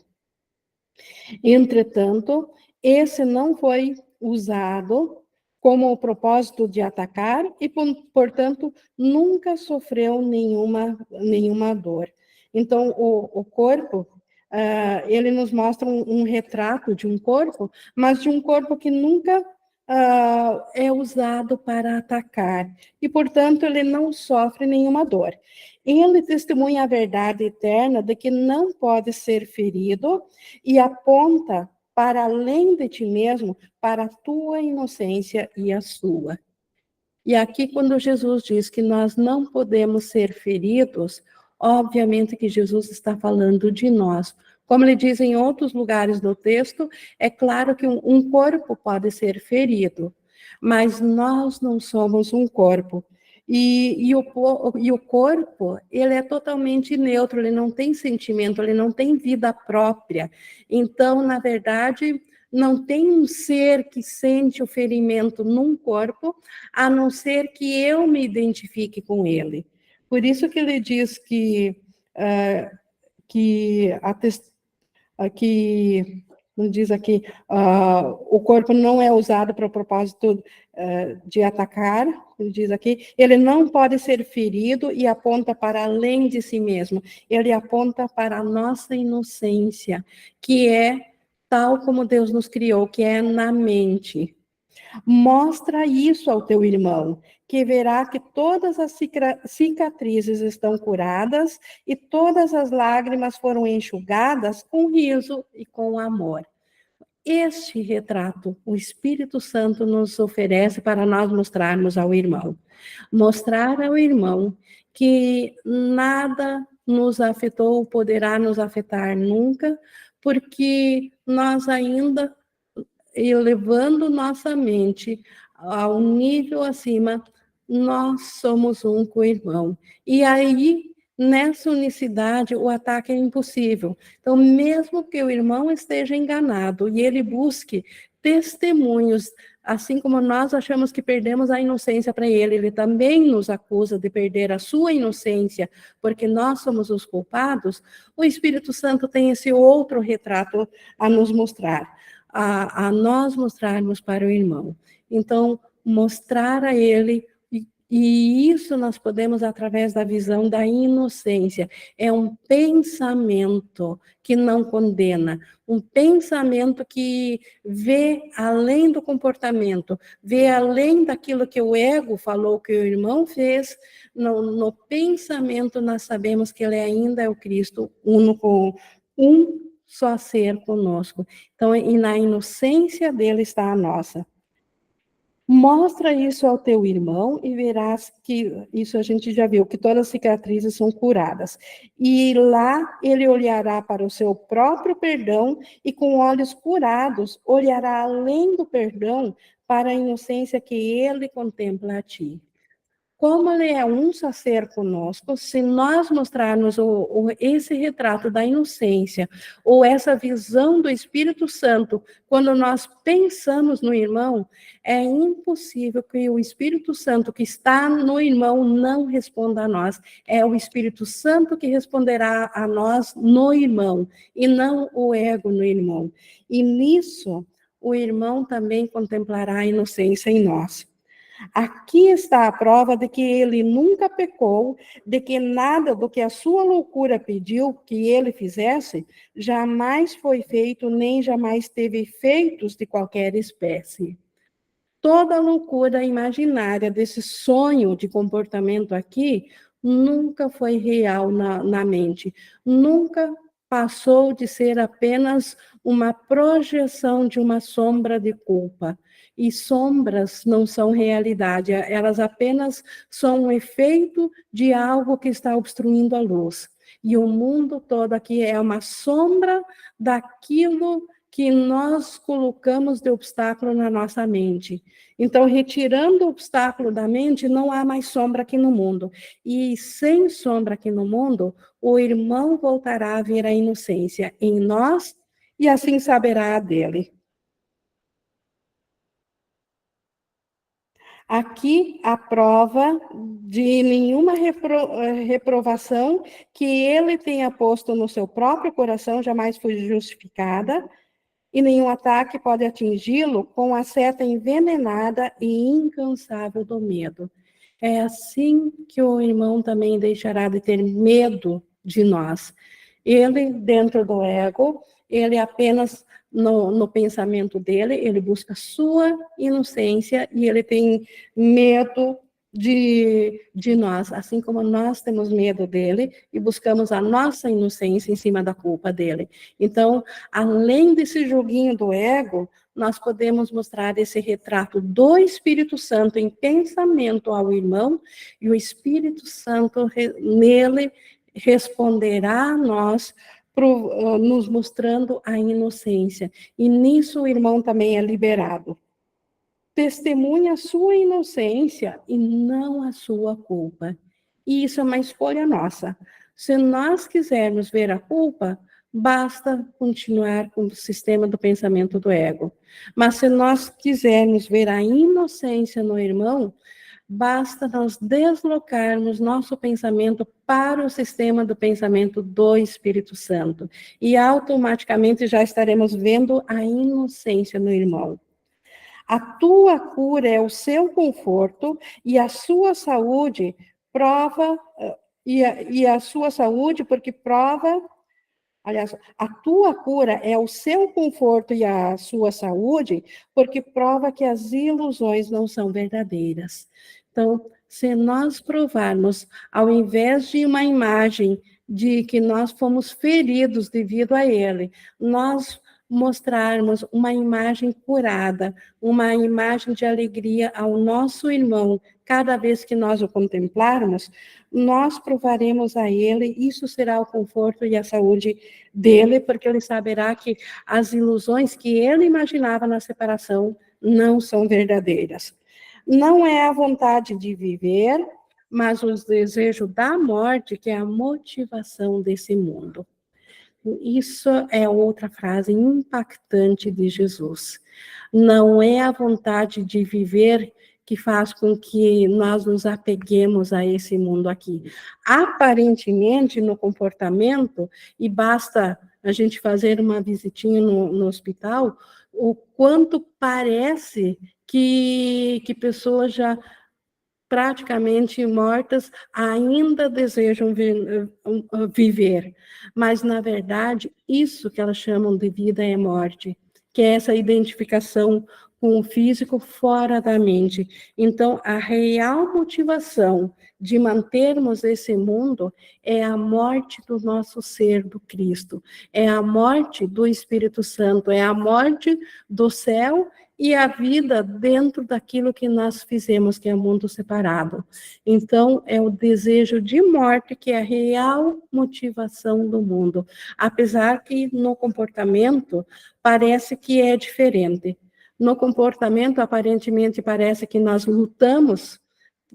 Entretanto, esse não foi usado como o propósito de atacar e, portanto, nunca sofreu nenhuma dor. Então, o corpo, ele nos mostra um retrato de um corpo, mas de um corpo que nunca é usado para atacar, e, portanto, ele não sofre nenhuma dor. Ele testemunha a verdade eterna de que não pode ser ferido e aponta para além de ti mesmo, para a tua inocência e a sua. E aqui, quando Jesus diz que nós não podemos ser feridos, obviamente que Jesus está falando de nós. Como ele diz em outros lugares do texto, é claro que um corpo pode ser ferido, mas nós não somos um corpo. E o corpo, ele é totalmente neutro, ele não tem sentimento, ele não tem vida própria. Então, na verdade, não tem um ser que sente o ferimento num corpo, a não ser que eu me identifique com ele. Por isso que ele diz que diz aqui, o corpo não é usado para o propósito de atacar, ele diz aqui, ele não pode ser ferido e aponta para além de si mesmo, ele aponta para a nossa inocência, que é tal como Deus nos criou, que é na mente. Mostra isso ao teu irmão, que verá que todas as cicatrizes estão curadas e todas as lágrimas foram enxugadas com riso e com amor. Este retrato, o Espírito Santo nos oferece para nós mostrarmos ao irmão. Mostrar ao irmão que nada nos afetou, poderá nos afetar nunca, porque nós ainda, elevando nossa mente ao nível acima, nós somos um com o irmão. E aí, nessa unicidade, o ataque é impossível. Então, mesmo que o irmão esteja enganado e ele busque testemunhos, assim como nós achamos que perdemos a inocência para ele, ele também nos acusa de perder a sua inocência, porque nós somos os culpados, o Espírito Santo tem esse outro retrato a nos mostrar, a nós mostrarmos para o irmão. Então, mostrar a ele, e isso nós podemos através da visão da inocência. É um pensamento que não condena, um pensamento que vê além do comportamento, vê além daquilo que o ego falou que o irmão fez. No pensamento nós sabemos que ele ainda é o Cristo, um só ser conosco. Então, e na inocência dele está a nossa. Mostra isso ao teu irmão e verás que, isso a gente já viu, que todas as cicatrizes são curadas. E lá ele olhará para o seu próprio perdão e com olhos curados olhará além do perdão para a inocência que ele contempla a ti. Como ele é um só ser conosco, se nós mostrarmos esse retrato da inocência, ou essa visão do Espírito Santo, quando nós pensamos no irmão, é impossível que o Espírito Santo que está no irmão não responda a nós. É o Espírito Santo que responderá a nós no irmão, e não o ego no irmão. E nisso, o irmão também contemplará a inocência em nós. Aqui está a prova de que ele nunca pecou, de que nada do que a sua loucura pediu que ele fizesse, jamais foi feito, nem jamais teve efeitos de qualquer espécie. Toda a loucura imaginária desse sonho de comportamento aqui nunca foi real na mente, nunca passou de ser apenas uma projeção de uma sombra de culpa. E sombras não são realidade, elas apenas são um efeito de algo que está obstruindo a luz. E o mundo todo aqui é uma sombra daquilo que nós colocamos de obstáculo na nossa mente. Então, retirando o obstáculo da mente, não há mais sombra aqui no mundo. E sem sombra aqui no mundo, o irmão voltará a ver a inocência em nós e assim saberá dele. Aqui a prova de nenhuma reprovação que ele tenha posto no seu próprio coração jamais foi justificada, e nenhum ataque pode atingi-lo com a seta envenenada e incansável do medo. É assim que o irmão também deixará de ter medo de nós. Ele, dentro do ego, ele apenas no pensamento dele, ele busca sua inocência e ele tem medo de nós, assim como nós temos medo dele e buscamos a nossa inocência em cima da culpa dele. Então, além desse joguinho do ego, nós podemos mostrar esse retrato do Espírito Santo em pensamento ao irmão, e o Espírito Santo nele responderá a nós, nos mostrando a inocência. E nisso o irmão também é liberado. Testemunha a sua inocência e não a sua culpa. E isso é uma escolha nossa. Se nós quisermos ver a culpa, basta continuar com o sistema do pensamento do ego. Mas se nós quisermos ver a inocência no irmão, basta nós deslocarmos nosso pensamento para o sistema do pensamento do Espírito Santo. E automaticamente já estaremos vendo a inocência no irmão. A tua cura é o seu conforto e a sua saúde prova, e a sua saúde porque prova, aliás, a tua cura é o seu conforto e a sua saúde porque prova que as ilusões não são verdadeiras. Então, se nós provarmos, ao invés de uma imagem de que nós fomos feridos devido a ele, nós mostrarmos uma imagem curada, uma imagem de alegria ao nosso irmão cada vez que nós o contemplarmos, nós provaremos a ele, isso será o conforto e a saúde dele, porque ele saberá que as ilusões que ele imaginava na separação não são verdadeiras. Não é a vontade de viver, mas o desejo da morte que é a motivação desse mundo. Isso é outra frase impactante de Jesus. Não é a vontade de viver que faz com que nós nos apeguemos a esse mundo aqui. Aparentemente, no comportamento, e basta a gente fazer uma visitinha no hospital, o quanto parece que pessoas já praticamente mortas ainda desejam viver. Mas, na verdade, isso que elas chamam de vida é morte, que é essa identificação com o físico fora da mente. Então, a real motivação de mantermos esse mundo é a morte do nosso ser, do Cristo, é a morte do Espírito Santo, é a morte do céu e a vida dentro daquilo que nós fizemos, que é o mundo separado. Então, é o desejo de morte que é a real motivação do mundo, apesar que no comportamento parece que é diferente. No comportamento, aparentemente, parece que nós lutamos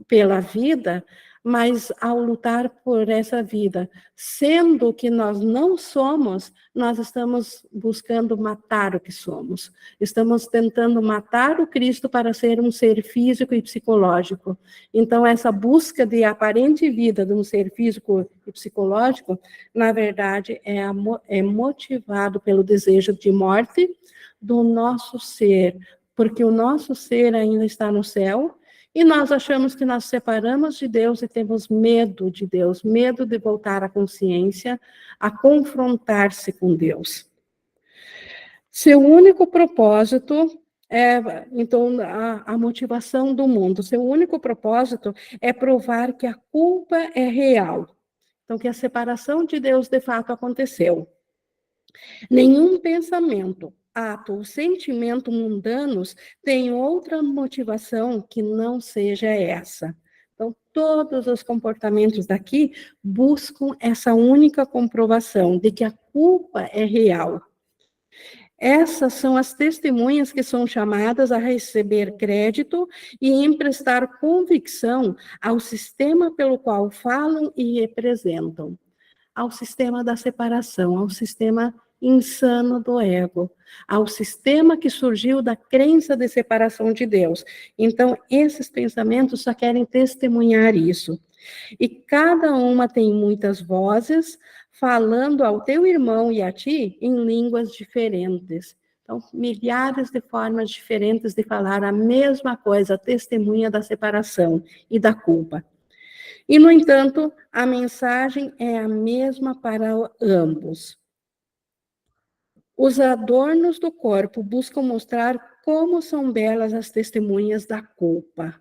pela vida, mas ao lutar por essa vida, sendo o que nós não somos, nós estamos buscando matar o que somos. Estamos tentando matar o Cristo para ser um ser físico e psicológico. Então, essa busca de aparente vida de um ser físico e psicológico, na verdade, é motivado pelo desejo de morte do nosso ser, porque o nosso ser ainda está no céu, e nós achamos que nós separamos de Deus e temos medo de Deus, medo de voltar à consciência, a confrontar-se com Deus. Seu único propósito então, a motivação do mundo, seu único propósito é provar que a culpa é real. Então, que a separação de Deus de fato aconteceu. Nenhum pensamento, ato ou sentimento mundanos tem outra motivação que não seja essa. Então, todos os comportamentos daqui buscam essa única comprovação de que a culpa é real. Essas são as testemunhas que são chamadas a receber crédito e emprestar convicção ao sistema pelo qual falam e representam, ao sistema da separação, ao sistema insano do ego, ao sistema que surgiu da crença de separação de Deus. Então, esses pensamentos só querem testemunhar isso. E cada uma tem muitas vozes falando ao teu irmão e a ti em línguas diferentes. Então, milhares de formas diferentes de falar a mesma coisa, a testemunha da separação e da culpa. E, no entanto, a mensagem é a mesma para ambos. Os adornos do corpo buscam mostrar como são belas as testemunhas da culpa.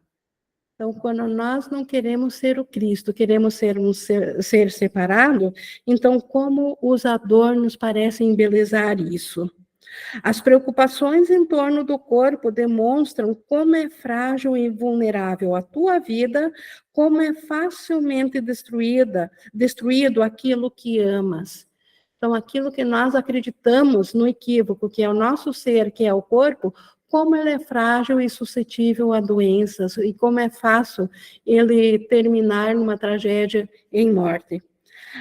Então, quando nós não queremos ser o Cristo, queremos ser um ser separado, então como os adornos parecem embelezar isso? As preocupações em torno do corpo demonstram como é frágil e vulnerável a tua vida, como é facilmente destruído aquilo que amas. Então, aquilo que nós acreditamos no equívoco, que é o nosso ser, que é o corpo, como ele é frágil e suscetível a doenças, e como é fácil ele terminar numa tragédia em morte.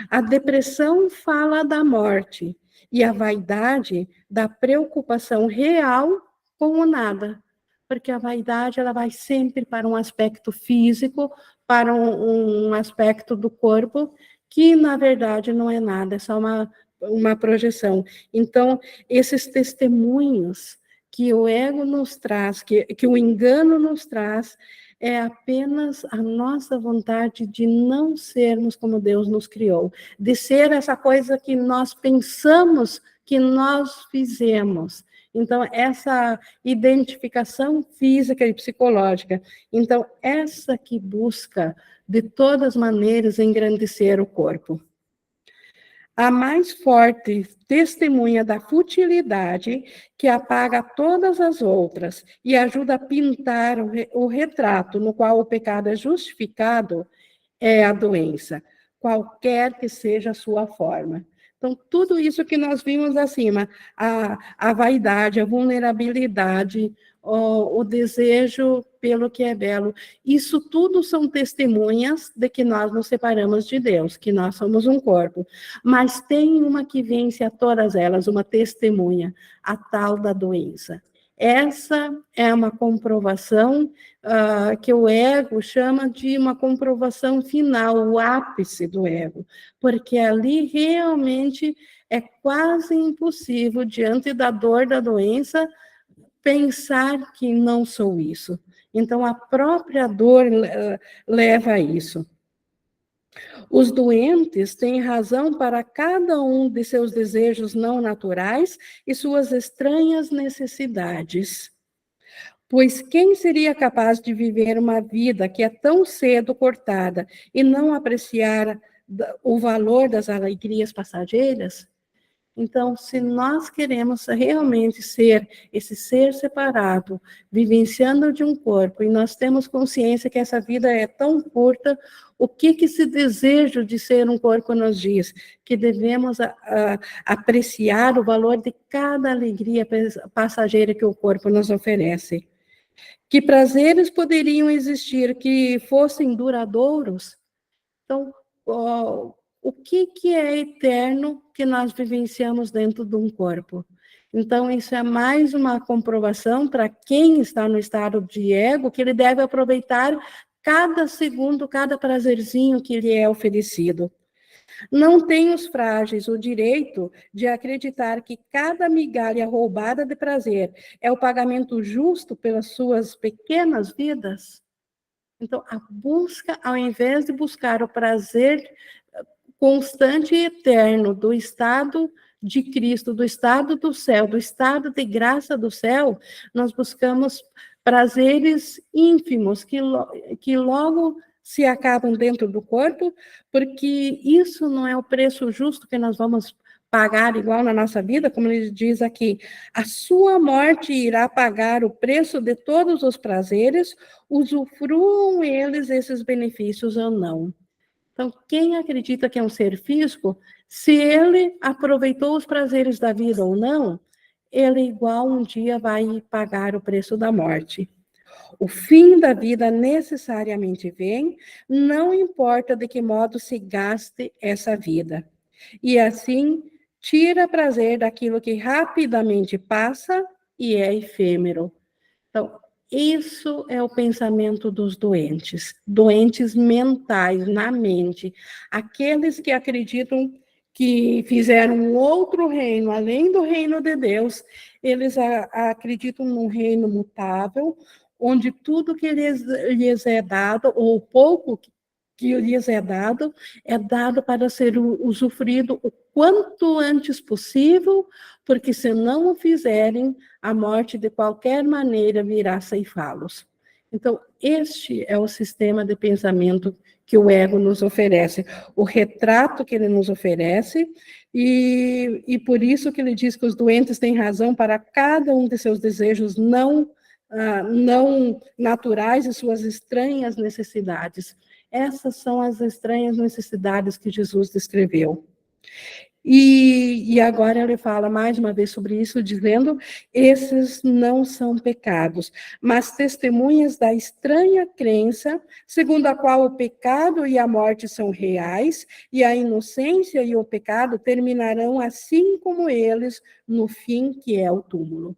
A depressão fala da morte, e a vaidade da preocupação real com o nada. Porque a vaidade ela vai sempre para um aspecto físico, para um aspecto do corpo, que na verdade não é nada, é só uma projeção. Então, esses testemunhos que o ego nos traz, que o engano nos traz, é apenas a nossa vontade de não sermos como Deus nos criou, de ser essa coisa que nós pensamos que nós fizemos. Então, essa identificação física e psicológica. Então, essa que busca, de todas maneiras, engrandecer o corpo. A mais forte testemunha da futilidade que apaga todas as outras e ajuda a pintar o retrato no qual o pecado é justificado é a doença, qualquer que seja a sua forma. Então, tudo isso que nós vimos acima, a vaidade, a vulnerabilidade, o desejo pelo que é belo, isso tudo são testemunhas de que nós nos separamos de Deus, que nós somos um corpo. Mas tem uma que vence a todas elas, uma testemunha, a tal da doença. Essa é uma comprovação que o ego chama de uma comprovação final, o ápice do ego, porque ali realmente é quase impossível, diante da dor da doença, pensar que não sou isso. Então, a própria dor leva a isso. Os doentes têm razão para cada um de seus desejos não naturais e suas estranhas necessidades. Pois quem seria capaz de viver uma vida que é tão cedo cortada e não apreciar o valor das alegrias passageiras? Então, se nós queremos realmente ser esse ser separado, vivenciando de um corpo, e nós temos consciência que essa vida é tão curta, o que esse desejo de ser um corpo nos diz? Que devemos apreciar o valor de cada alegria passageira que o corpo nos oferece. Que prazeres poderiam existir que fossem duradouros? Então, o que é eterno que nós vivenciamos dentro de um corpo? Então, isso é mais uma comprovação para quem está no estado de ego, que ele deve aproveitar cada segundo, cada prazerzinho que lhe é oferecido. Não têm os frágeis o direito de acreditar que cada migalha roubada de prazer é o pagamento justo pelas suas pequenas vidas? Então, a busca, ao invés de buscar o prazer constante e eterno do estado de Cristo, do estado do céu, do estado de graça do céu, nós buscamos prazeres ínfimos que logo se acabam dentro do corpo, porque isso não é o preço justo que nós vamos pagar igual na nossa vida, como ele diz aqui, a sua morte irá pagar o preço de todos os prazeres, usufruam eles esses benefícios ou não. Então, quem acredita que é um ser físico, se ele aproveitou os prazeres da vida ou não, ele igual um dia vai pagar o preço da morte. O fim da vida necessariamente vem, não importa de que modo se gaste essa vida. E assim, tira prazer daquilo que rapidamente passa e é efêmero. Então, isso é o pensamento dos doentes, doentes mentais, na mente. Aqueles que acreditam que fizeram um outro reino, além do reino de Deus, eles acreditam num reino mutável, onde tudo que lhes é dado, ou pouco que lhes é dado para ser usufruído o quanto antes possível, porque se não o fizerem, a morte de qualquer maneira virá ceifá-los. Então, este é o sistema de pensamento que o ego nos oferece, o retrato que ele nos oferece, e por isso que ele diz que os doentes têm razão para cada um de seus desejos não naturais e suas estranhas necessidades. Essas são as estranhas necessidades que Jesus descreveu. E agora ele fala mais uma vez sobre isso, dizendo: esses não são pecados, mas testemunhas da estranha crença, segundo a qual o pecado e a morte são reais, e a inocência e o pecado terminarão assim como eles, no fim que é o túmulo.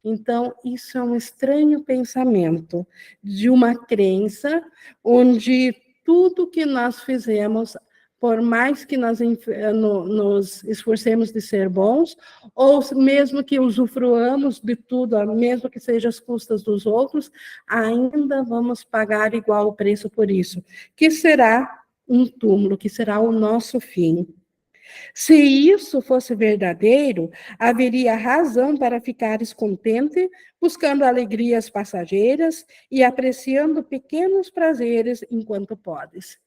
Então, isso é um estranho pensamento de uma crença onde tudo que nós fizemos, por mais que nós nos esforcemos de ser bons, ou mesmo que usufruamos de tudo, mesmo que seja às custas dos outros, ainda vamos pagar igual o preço por isso, que será um túmulo, que será o nosso fim. Se isso fosse verdadeiro, haveria razão para ficares contente, buscando alegrias passageiras e apreciando pequenos prazeres enquanto podes.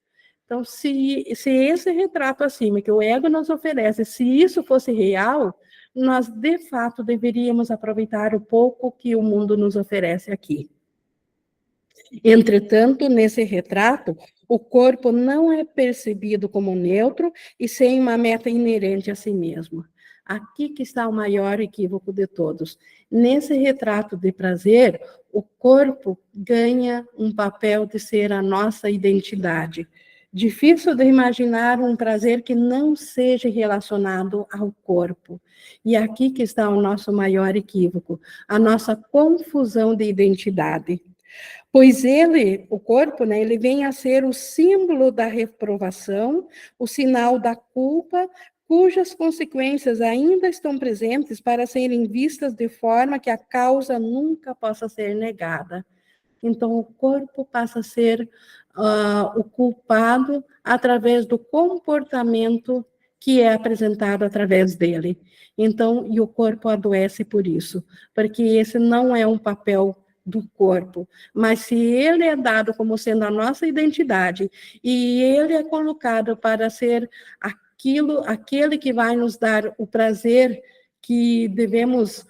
Então, se esse retrato acima que o ego nos oferece, se isso fosse real, nós, de fato, deveríamos aproveitar o pouco que o mundo nos oferece aqui. Entretanto, nesse retrato, o corpo não é percebido como neutro e sem uma meta inerente a si mesmo. Aqui que está o maior equívoco de todos. Nesse retrato de prazer, o corpo ganha um papel de ser a nossa identidade. Difícil de imaginar um prazer que não seja relacionado ao corpo. E aqui que está o nosso maior equívoco, a nossa confusão de identidade. Pois ele, o corpo, né, ele vem a ser o símbolo da reprovação, o sinal da culpa, cujas consequências ainda estão presentes para serem vistas de forma que a causa nunca possa ser negada. Então, o corpo passa a ser o culpado através do comportamento que é apresentado através dele. Então, e o corpo adoece por isso, porque esse não é um papel do corpo, mas se ele é dado como sendo a nossa identidade e ele é colocado para ser aquele que vai nos dar o prazer que devemos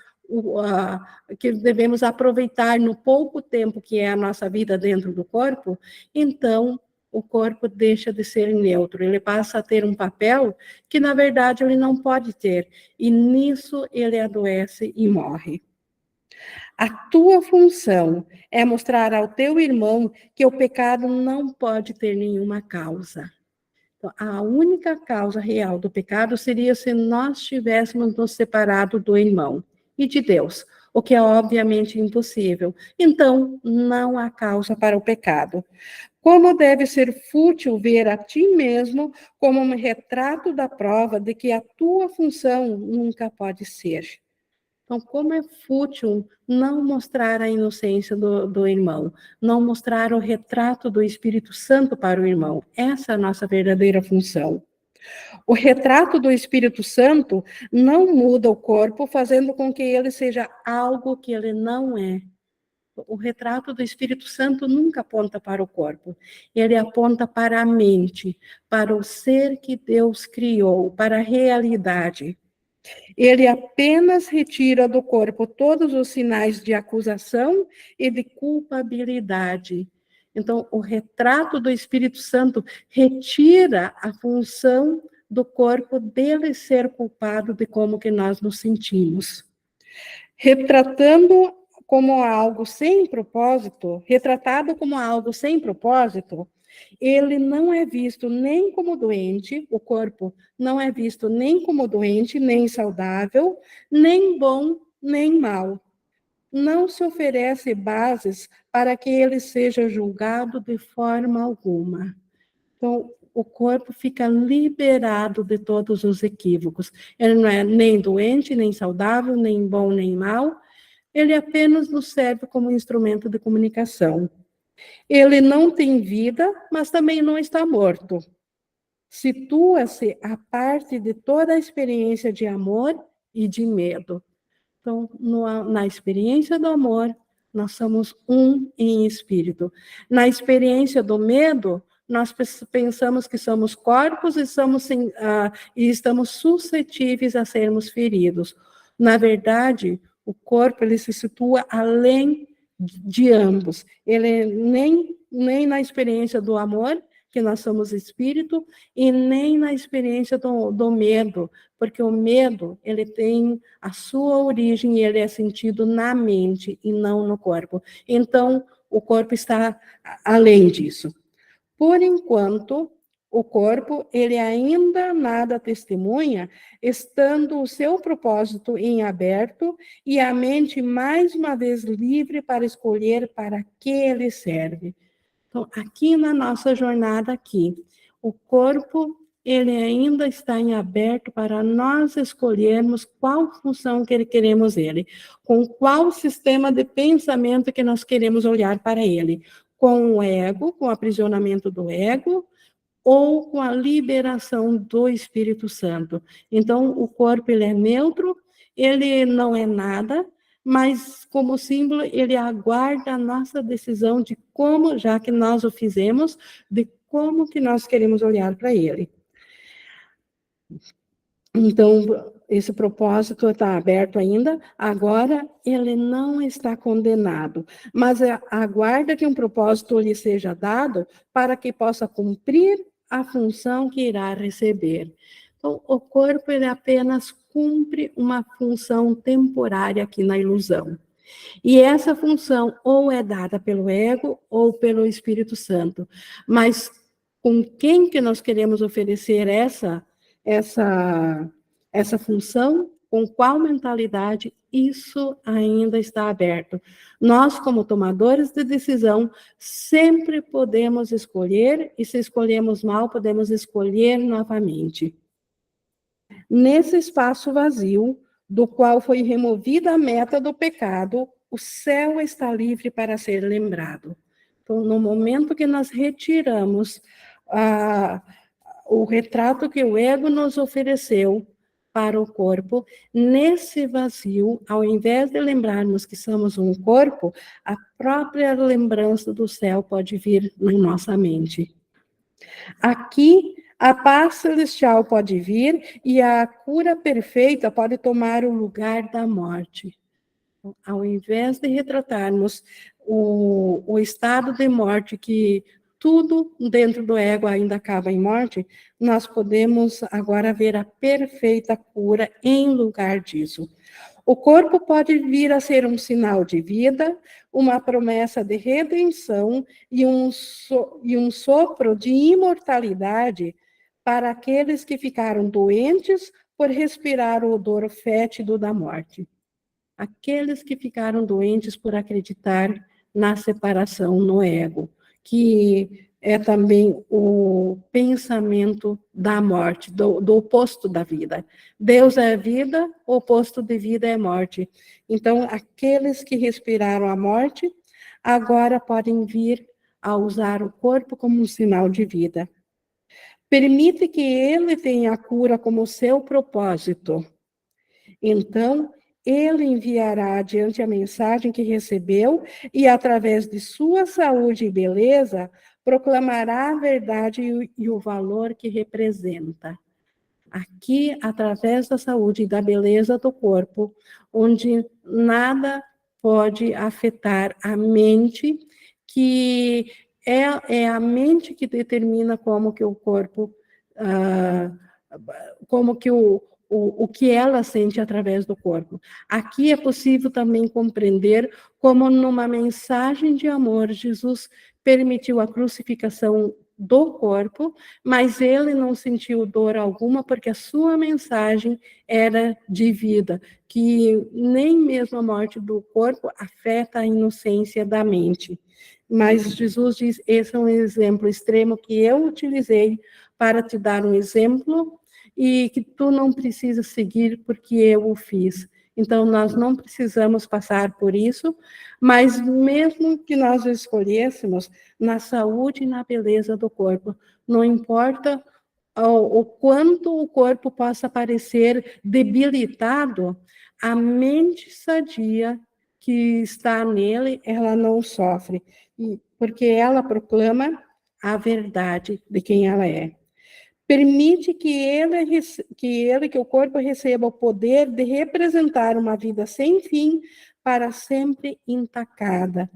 aproveitar no pouco tempo que é a nossa vida dentro do corpo, então o corpo deixa de ser neutro, ele passa a ter um papel que, na verdade, ele não pode ter, e nisso ele adoece e morre. A tua função é mostrar ao teu irmão que o pecado não pode ter nenhuma causa. Então, a única causa real do pecado seria se nós tivéssemos nos separado do irmão e de Deus, o que é obviamente impossível. Então, não há causa para o pecado. Como deve ser fútil ver a ti mesmo como um retrato da prova de que a tua função nunca pode ser. Então, como é fútil não mostrar a inocência do irmão, não mostrar o retrato do Espírito Santo para o irmão. Essa é a nossa verdadeira função. O retrato do Espírito Santo não muda o corpo, fazendo com que ele seja algo que ele não é. O retrato do Espírito Santo nunca aponta para o corpo, ele aponta para a mente, para o ser que Deus criou, para a realidade. Ele apenas retira do corpo todos os sinais de acusação e de culpabilidade. Então, o retrato do Espírito Santo retira a função do corpo dele ser culpado de como que nós nos sentimos. Retratado como algo sem propósito, ele não é visto nem como doente, o corpo não é visto nem como doente, nem saudável, nem bom, nem mal. Não se oferece bases para que ele seja julgado de forma alguma. Então, o corpo fica liberado de todos os equívocos. Ele não é nem doente, nem saudável, nem bom, nem mal. Ele apenas nos serve como instrumento de comunicação. Ele não tem vida, mas também não está morto. Situa-se à parte de toda a experiência de amor e de medo. Então, na experiência do amor, nós somos um em espírito. Na experiência do medo, nós pensamos que somos corpos e estamos suscetíveis a sermos feridos. Na verdade, o corpo ele se situa além de ambos. Ele nem na experiência do amor, que nós somos espírito, e nem na experiência do medo, porque o medo, ele tem a sua origem e ele é sentido na mente e não no corpo. Então, o corpo está além disso. Por enquanto, o corpo, ele ainda nada testemunha, estando o seu propósito em aberto e a mente mais uma vez livre para escolher para que ele serve. Então, aqui na nossa jornada aqui, o corpo, ele ainda está em aberto para nós escolhermos qual função que queremos ele, com qual sistema de pensamento que nós queremos olhar para ele, com o ego, com o aprisionamento do ego, ou com a liberação do Espírito Santo. Então, o corpo, ele é neutro, ele não é nada, mas como símbolo, ele aguarda a nossa decisão de como, já que nós o fizemos, de como que nós queremos olhar para ele. Então, esse propósito está aberto ainda. Agora, ele não está condenado, mas aguarda que um propósito lhe seja dado para que possa cumprir a função que irá receber. Então, o corpo ele apenas cumpre uma função temporária aqui na ilusão. E essa função ou é dada pelo ego ou pelo Espírito Santo. Mas com quem que nós queremos oferecer essa função, com qual mentalidade, isso ainda está aberto. Nós, como tomadores de decisão, sempre podemos escolher, e se escolhemos mal, podemos escolher novamente. Nesse espaço vazio, do qual foi removida a meta do pecado, o céu está livre para ser lembrado. Então, no momento que nós retiramos o retrato que o ego nos ofereceu para o corpo, nesse vazio, ao invés de lembrarmos que somos um corpo, a própria lembrança do céu pode vir na nossa mente. Aqui, a paz celestial pode vir e a cura perfeita pode tomar o lugar da morte. Ao invés de retratarmos o estado de morte, que tudo dentro do ego ainda acaba em morte, nós podemos agora ver a perfeita cura em lugar disso. O corpo pode vir a ser um sinal de vida, uma promessa de redenção e um sopro de imortalidade para aqueles que ficaram doentes por respirar o odor fétido da morte. Aqueles que ficaram doentes por acreditar na separação no ego, que é também o pensamento da morte, do oposto da vida. Deus é vida, o oposto de vida é morte. Então, aqueles que respiraram a morte, agora podem vir a usar o corpo como um sinal de vida. Permite que ele tenha a cura como seu propósito. Então, ele enviará adiante a mensagem que recebeu e, através de sua saúde e beleza, proclamará a verdade e o valor que representa. Aqui, através da saúde e da beleza do corpo, onde nada pode afetar a mente, que é a mente que determina como que o corpo, como que o que ela sente através do corpo. Aqui é possível também compreender como, numa mensagem de amor, Jesus permitiu a crucificação do corpo, mas ele não sentiu dor alguma, porque a sua mensagem era de vida, que nem mesmo a morte do corpo afeta a inocência da mente. Mas Jesus diz, esse é um exemplo extremo que eu utilizei para te dar um exemplo e que tu não precisa seguir porque eu o fiz. Então, nós não precisamos passar por isso, mas mesmo que nós escolhêssemos na saúde e na beleza do corpo, não importa o quanto o corpo possa parecer debilitado, a mente sadia que está nele, ela não sofre, porque ela proclama a verdade de quem ela é. Permite que o corpo receba o poder de representar uma vida sem fim, para sempre intacada.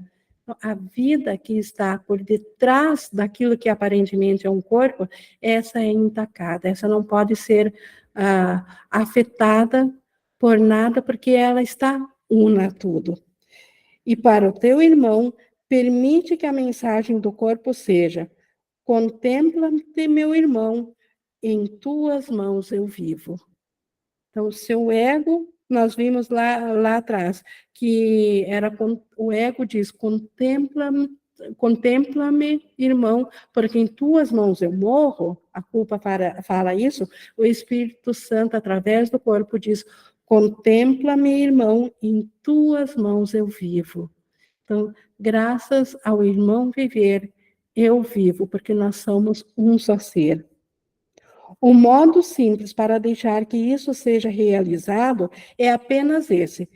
A vida que está por detrás daquilo que aparentemente é um corpo, essa é intacada, essa não pode ser afetada por nada, porque ela está una a tudo. E para o teu irmão, permite que a mensagem do corpo seja: contempla-te, meu irmão, em tuas mãos eu vivo. Então, o seu ego, nós vimos lá atrás, que era o ego diz, contempla-me, irmão, porque em tuas mãos eu morro, a culpa fala isso, o Espírito Santo, através do corpo, diz, contempla-me, irmão, em tuas mãos eu vivo. Então, graças ao irmão viver, eu vivo, porque nós somos um só ser. O modo simples para deixar que isso seja realizado é apenas esse: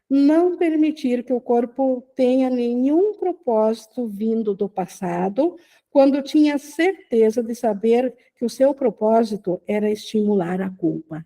não permitir que o corpo tenha nenhum propósito vindo do passado, quando tinha certeza de saber que o seu propósito era estimular a culpa.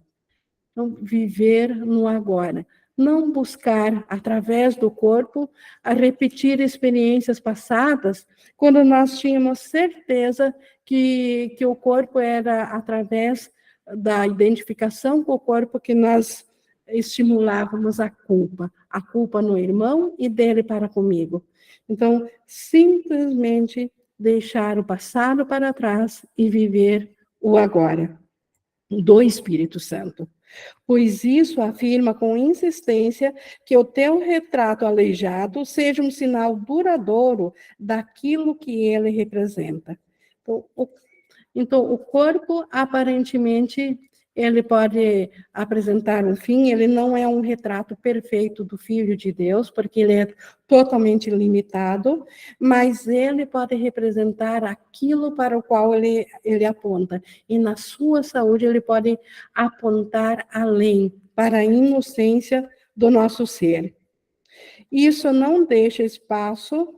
Então, viver no agora. Não buscar, através do corpo, a repetir experiências passadas, quando nós tínhamos certeza que o corpo era através da identificação com o corpo que nós estimulávamos a culpa no irmão e dele para comigo. Então, simplesmente deixar o passado para trás e viver o agora, do Espírito Santo. Pois isso afirma com insistência que o teu retrato aleijado seja um sinal duradouro daquilo que ele representa. Então, o corpo, aparentemente, ele pode apresentar um fim, ele não é um retrato perfeito do Filho de Deus, porque ele é totalmente limitado, mas ele pode representar aquilo para o qual ele aponta. E na sua saúde, ele pode apontar além, para a inocência do nosso ser. Isso não deixa espaço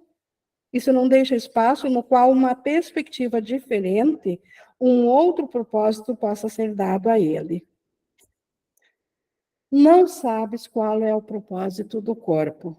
no qual uma perspectiva diferente, um outro propósito possa ser dado a ele. Não sabes qual é o propósito do corpo.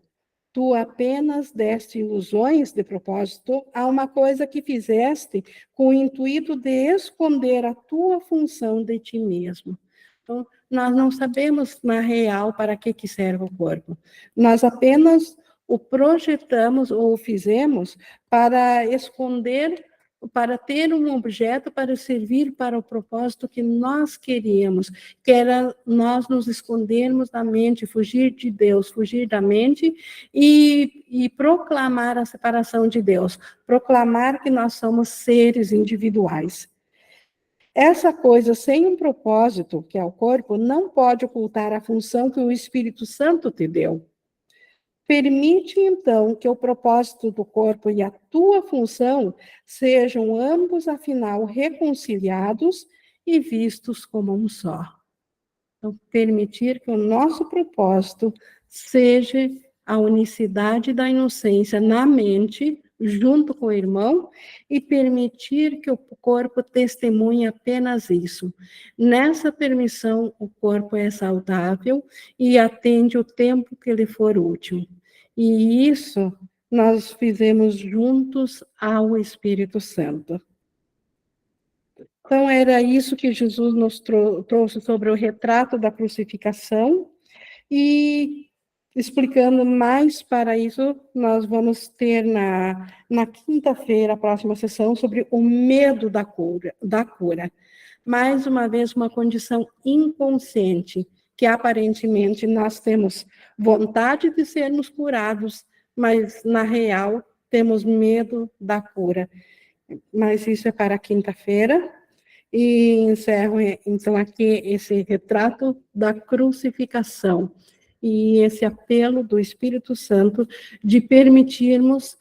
Tu apenas deste ilusões de propósito a uma coisa que fizeste com o intuito de esconder a tua função de ti mesmo. Então, nós não sabemos, na real, para que serve o corpo. Nós apenas o projetamos ou o fizemos para esconder, para ter um objeto para servir para o propósito que nós queríamos, que era nós nos escondermos da mente, fugir de Deus, fugir da mente e proclamar a separação de Deus, proclamar que nós somos seres individuais. Essa coisa sem um propósito, que é o corpo, não pode ocultar a função que o Espírito Santo te deu. Permite, então, que o propósito do corpo e a tua função sejam ambos, afinal, reconciliados e vistos como um só. Então, permitir que o nosso propósito seja a unicidade da inocência na mente, junto com o irmão, e permitir que o corpo testemunhe apenas isso. Nessa permissão, o corpo é saudável e atende o tempo que lhe for útil. E isso nós fizemos juntos ao Espírito Santo. Então, era isso que Jesus nos trouxe sobre o retrato da crucificação, e explicando mais para isso, nós vamos ter na quinta-feira, a próxima sessão, sobre o medo da cura. Mais uma vez, uma condição inconsciente, que aparentemente nós temos vontade de sermos curados, mas na real temos medo da cura. Mas isso é para quinta-feira. E encerro, então, aqui esse retrato da crucificação e esse apelo do Espírito Santo de permitirmos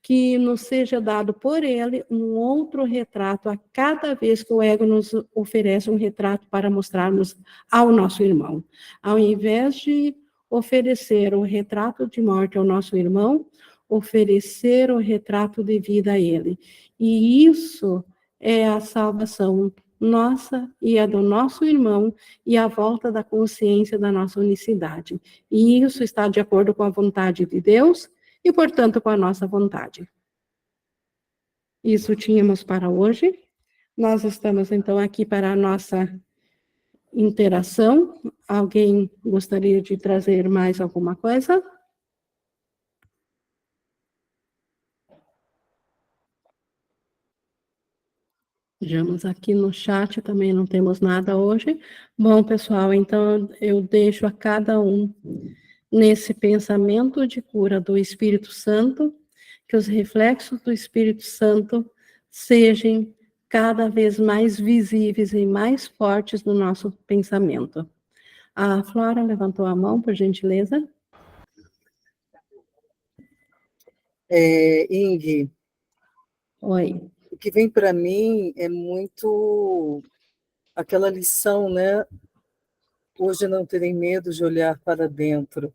que nos seja dado por ele um outro retrato a cada vez que o ego nos oferece um retrato para mostrarmos ao nosso irmão. Ao invés de oferecer o retrato de morte ao nosso irmão, oferecer o retrato de vida a ele. E isso é a salvação nossa e a do nosso irmão e a volta da consciência da nossa unicidade. E isso está de acordo com a vontade de Deus e, portanto, com a nossa vontade. Isso tínhamos para hoje. Nós estamos, então, aqui para a nossa interação. Alguém gostaria de trazer mais alguma coisa? Vejamos aqui no chat, também não temos nada hoje. Bom, pessoal, então eu deixo a cada um nesse pensamento de cura do Espírito Santo, que os reflexos do Espírito Santo sejam cada vez mais visíveis e mais fortes no nosso pensamento. A Flora levantou a mão, por gentileza. Ingrid. Oi. O que vem para mim é muito aquela lição, né? Hoje não terem medo de olhar para dentro,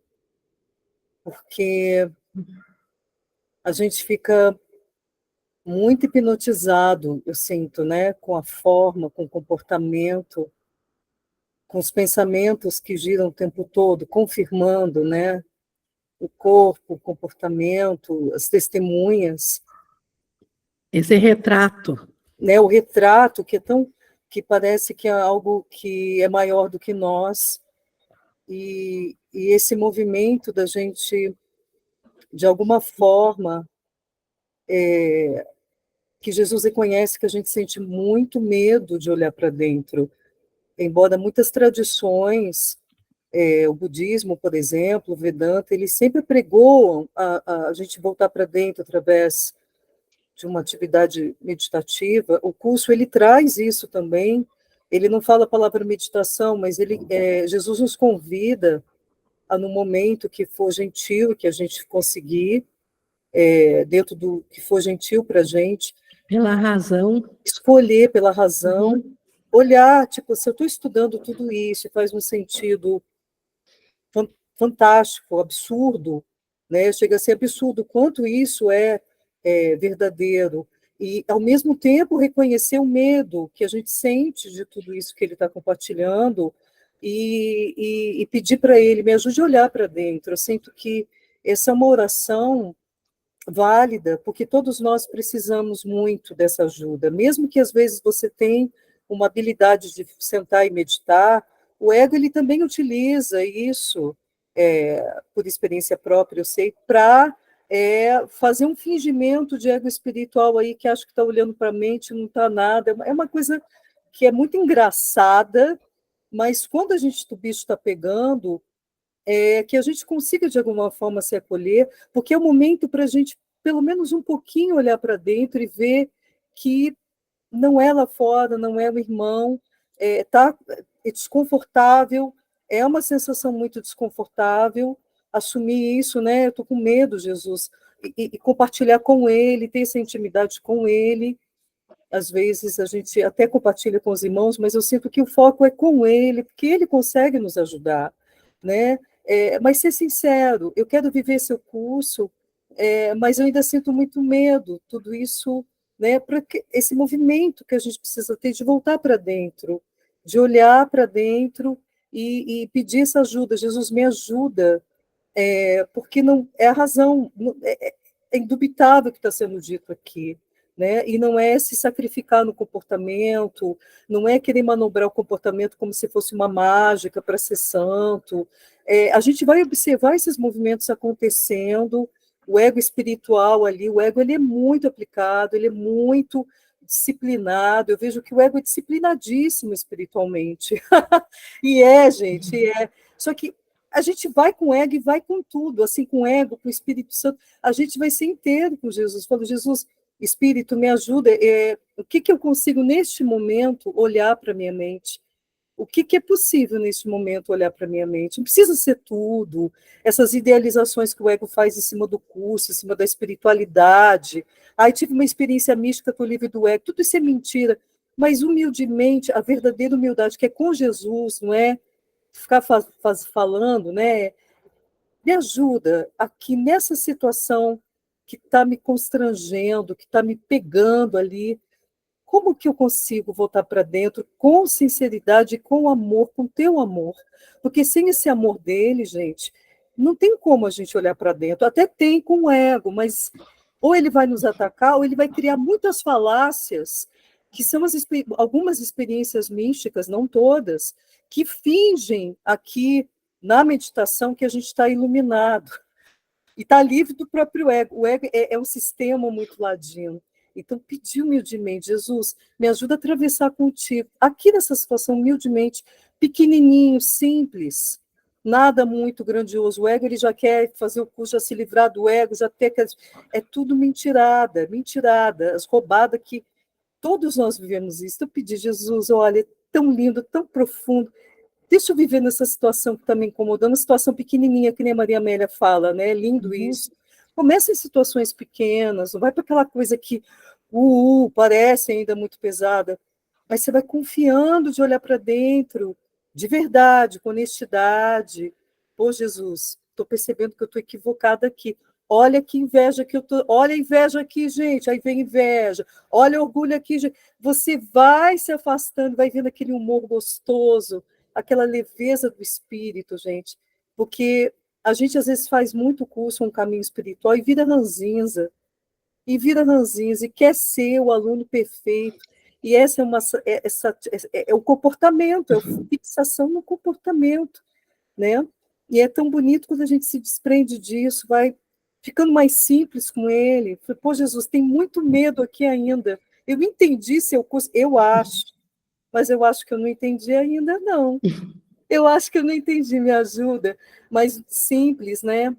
porque A gente fica muito hipnotizado, eu sinto, né, com a forma, com o comportamento, com os pensamentos que giram o tempo todo, confirmando, né, o corpo, o comportamento, as testemunhas, Esse retrato. né, o retrato que parece que é algo que é maior do que nós, e esse movimento da gente, de alguma forma, que Jesus reconhece que a gente sente muito medo de olhar para dentro, embora muitas tradições, o budismo, por exemplo, o Vedanta, ele sempre pregou a gente voltar para dentro através de uma atividade meditativa. O curso, ele traz isso também. Ele não fala a palavra meditação, mas Jesus nos convida a, no momento que for gentil, que a gente conseguir, dentro do que for gentil para a gente, Pela razão. escolher pela razão, olhar, tipo, se eu estou estudando tudo isso, faz um sentido fantástico, absurdo, né? Chega a ser absurdo o quanto isso é verdadeiro, e, ao mesmo tempo, reconhecer o medo que a gente sente de tudo isso que ele está compartilhando, e pedir para ele, me ajude a olhar para dentro. Eu sinto que essa é uma oração válida, porque todos nós precisamos muito dessa ajuda, mesmo que às vezes você tenha uma habilidade de sentar e meditar, o ego ele também utiliza isso, por experiência própria, eu sei, para fazer um fingimento de ego espiritual aí, que acha que está olhando para a mente, não está nada, é uma coisa que é muito engraçada, mas quando o bicho está pegando, que a gente consiga, de alguma forma, se acolher, porque é o momento para a gente, pelo menos um pouquinho, olhar para dentro e ver que não é lá fora, não é o irmão, é desconfortável, é uma sensação muito desconfortável, assumir isso, né? Eu estou com medo, Jesus, e compartilhar com ele, ter essa intimidade com ele. Às vezes a gente até compartilha com os irmãos, mas eu sinto que o foco é com ele, porque ele consegue nos ajudar, né? Mas ser sincero, eu quero viver seu curso, mas eu ainda sinto muito medo, tudo isso, né? Para esse movimento que a gente precisa ter de voltar para dentro, de olhar para dentro e pedir essa ajuda. Jesus, me ajuda, porque não é a razão, é indubitável o que está sendo dito aqui, né? E não é se sacrificar no comportamento, não é querer manobrar o comportamento como se fosse uma mágica para ser santo. A gente vai observar esses movimentos acontecendo, o ego espiritual ali, o ego ele é muito aplicado, ele é muito disciplinado, eu vejo que o ego é disciplinadíssimo espiritualmente, gente, só que a gente vai com o ego e vai com tudo, assim, com o ego, com o Espírito Santo, a gente vai ser inteiro com Jesus. Falo, Jesus, Espírito, me ajuda, o que eu consigo, neste momento, olhar para a minha mente? O que é possível, neste momento, olhar para a minha mente? Não precisa ser tudo, essas idealizações que o ego faz em cima do curso, em cima da espiritualidade. Aí tive uma experiência mística com o livro do ego, tudo isso é mentira, mas humildemente, a verdadeira humildade, que é com Jesus, não é ficar falando, né? Me ajuda aqui nessa situação que está me constrangendo, que está me pegando ali. Como que eu consigo voltar para dentro com sinceridade, com amor, com teu amor? Porque sem esse amor dele, gente, não tem como a gente olhar para dentro. Até tem com o ego, mas ou ele vai nos atacar, ou ele vai criar muitas falácias, que são algumas experiências místicas, não todas, que fingem aqui na meditação que a gente está iluminado e está livre do próprio ego. O ego é um sistema muito ladino. Então, pedi humildemente, Jesus, me ajuda a atravessar contigo. Aqui nessa situação, humildemente, pequenininho, simples, nada muito grandioso. O ego ele já quer fazer o curso, já se livrar do ego, já ter... É tudo mentirada, mentirada, as roubadas que todos nós vivemos isso. Eu pedi, Jesus, olha, é tão lindo, tão profundo, deixa eu viver nessa situação que está me incomodando, uma situação pequenininha, que nem a Maria Amélia fala, né? Lindo isso. Começa em situações pequenas, não vai para aquela coisa que parece ainda muito pesada, mas você vai confiando de olhar para dentro, de verdade, com honestidade. Pô, Jesus, estou percebendo que eu estou equivocada aqui. Olha que inveja que eu tô, olha a inveja aqui, gente, aí vem inveja, olha o orgulho aqui, gente. Você vai se afastando, vai vendo aquele humor gostoso, aquela leveza do espírito, gente, porque a gente às vezes faz muito curso, um caminho espiritual, e quer ser o aluno perfeito, e essa é o comportamento, é a fixação no comportamento, né? E é tão bonito quando a gente se desprende disso, vai ficando mais simples com ele. Falei, pô, Jesus, tem muito medo aqui ainda. Eu entendi seu curso, eu acho, mas eu acho que eu não entendi ainda, não. Eu acho que eu não entendi, me ajuda. Mas simples, né?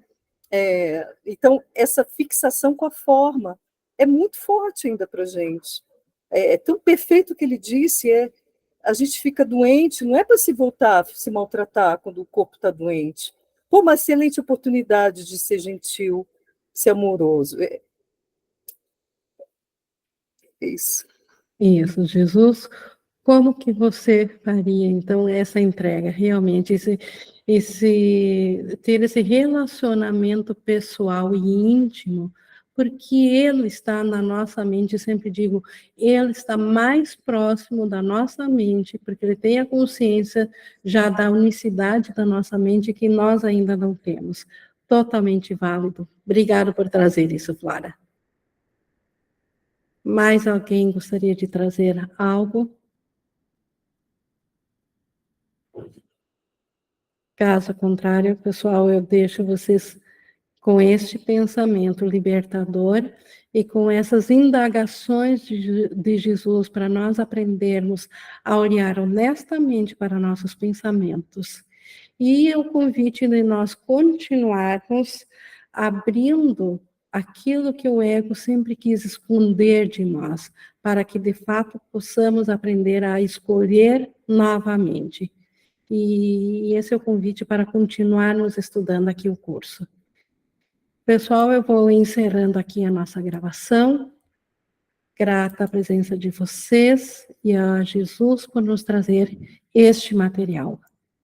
Então, essa fixação com a forma é muito forte ainda para a gente. É tão perfeito o que ele disse, a gente fica doente, não é para se voltar a se maltratar quando o corpo está doente. Pô, uma excelente oportunidade de ser gentil, ser amoroso. É isso. Isso, Jesus, como que você faria, então, essa entrega, realmente, ter esse relacionamento pessoal e íntimo, porque ele está na nossa mente, sempre digo, ele está mais próximo da nossa mente, porque ele tem a consciência já da unicidade da nossa mente que nós ainda não temos. Totalmente válido. Obrigado por trazer isso, Flora. Mais alguém gostaria de trazer algo? Caso contrário, pessoal, eu deixo vocês com este pensamento libertador e com essas indagações de Jesus para nós aprendermos a olhar honestamente para nossos pensamentos. E o convite de nós continuarmos abrindo aquilo que o ego sempre quis esconder de nós, para que de fato possamos aprender a escolher novamente. E esse é o convite para continuarmos estudando aqui o curso. Pessoal, eu vou encerrando aqui a nossa gravação. Grata a presença de vocês e a Jesus por nos trazer este material.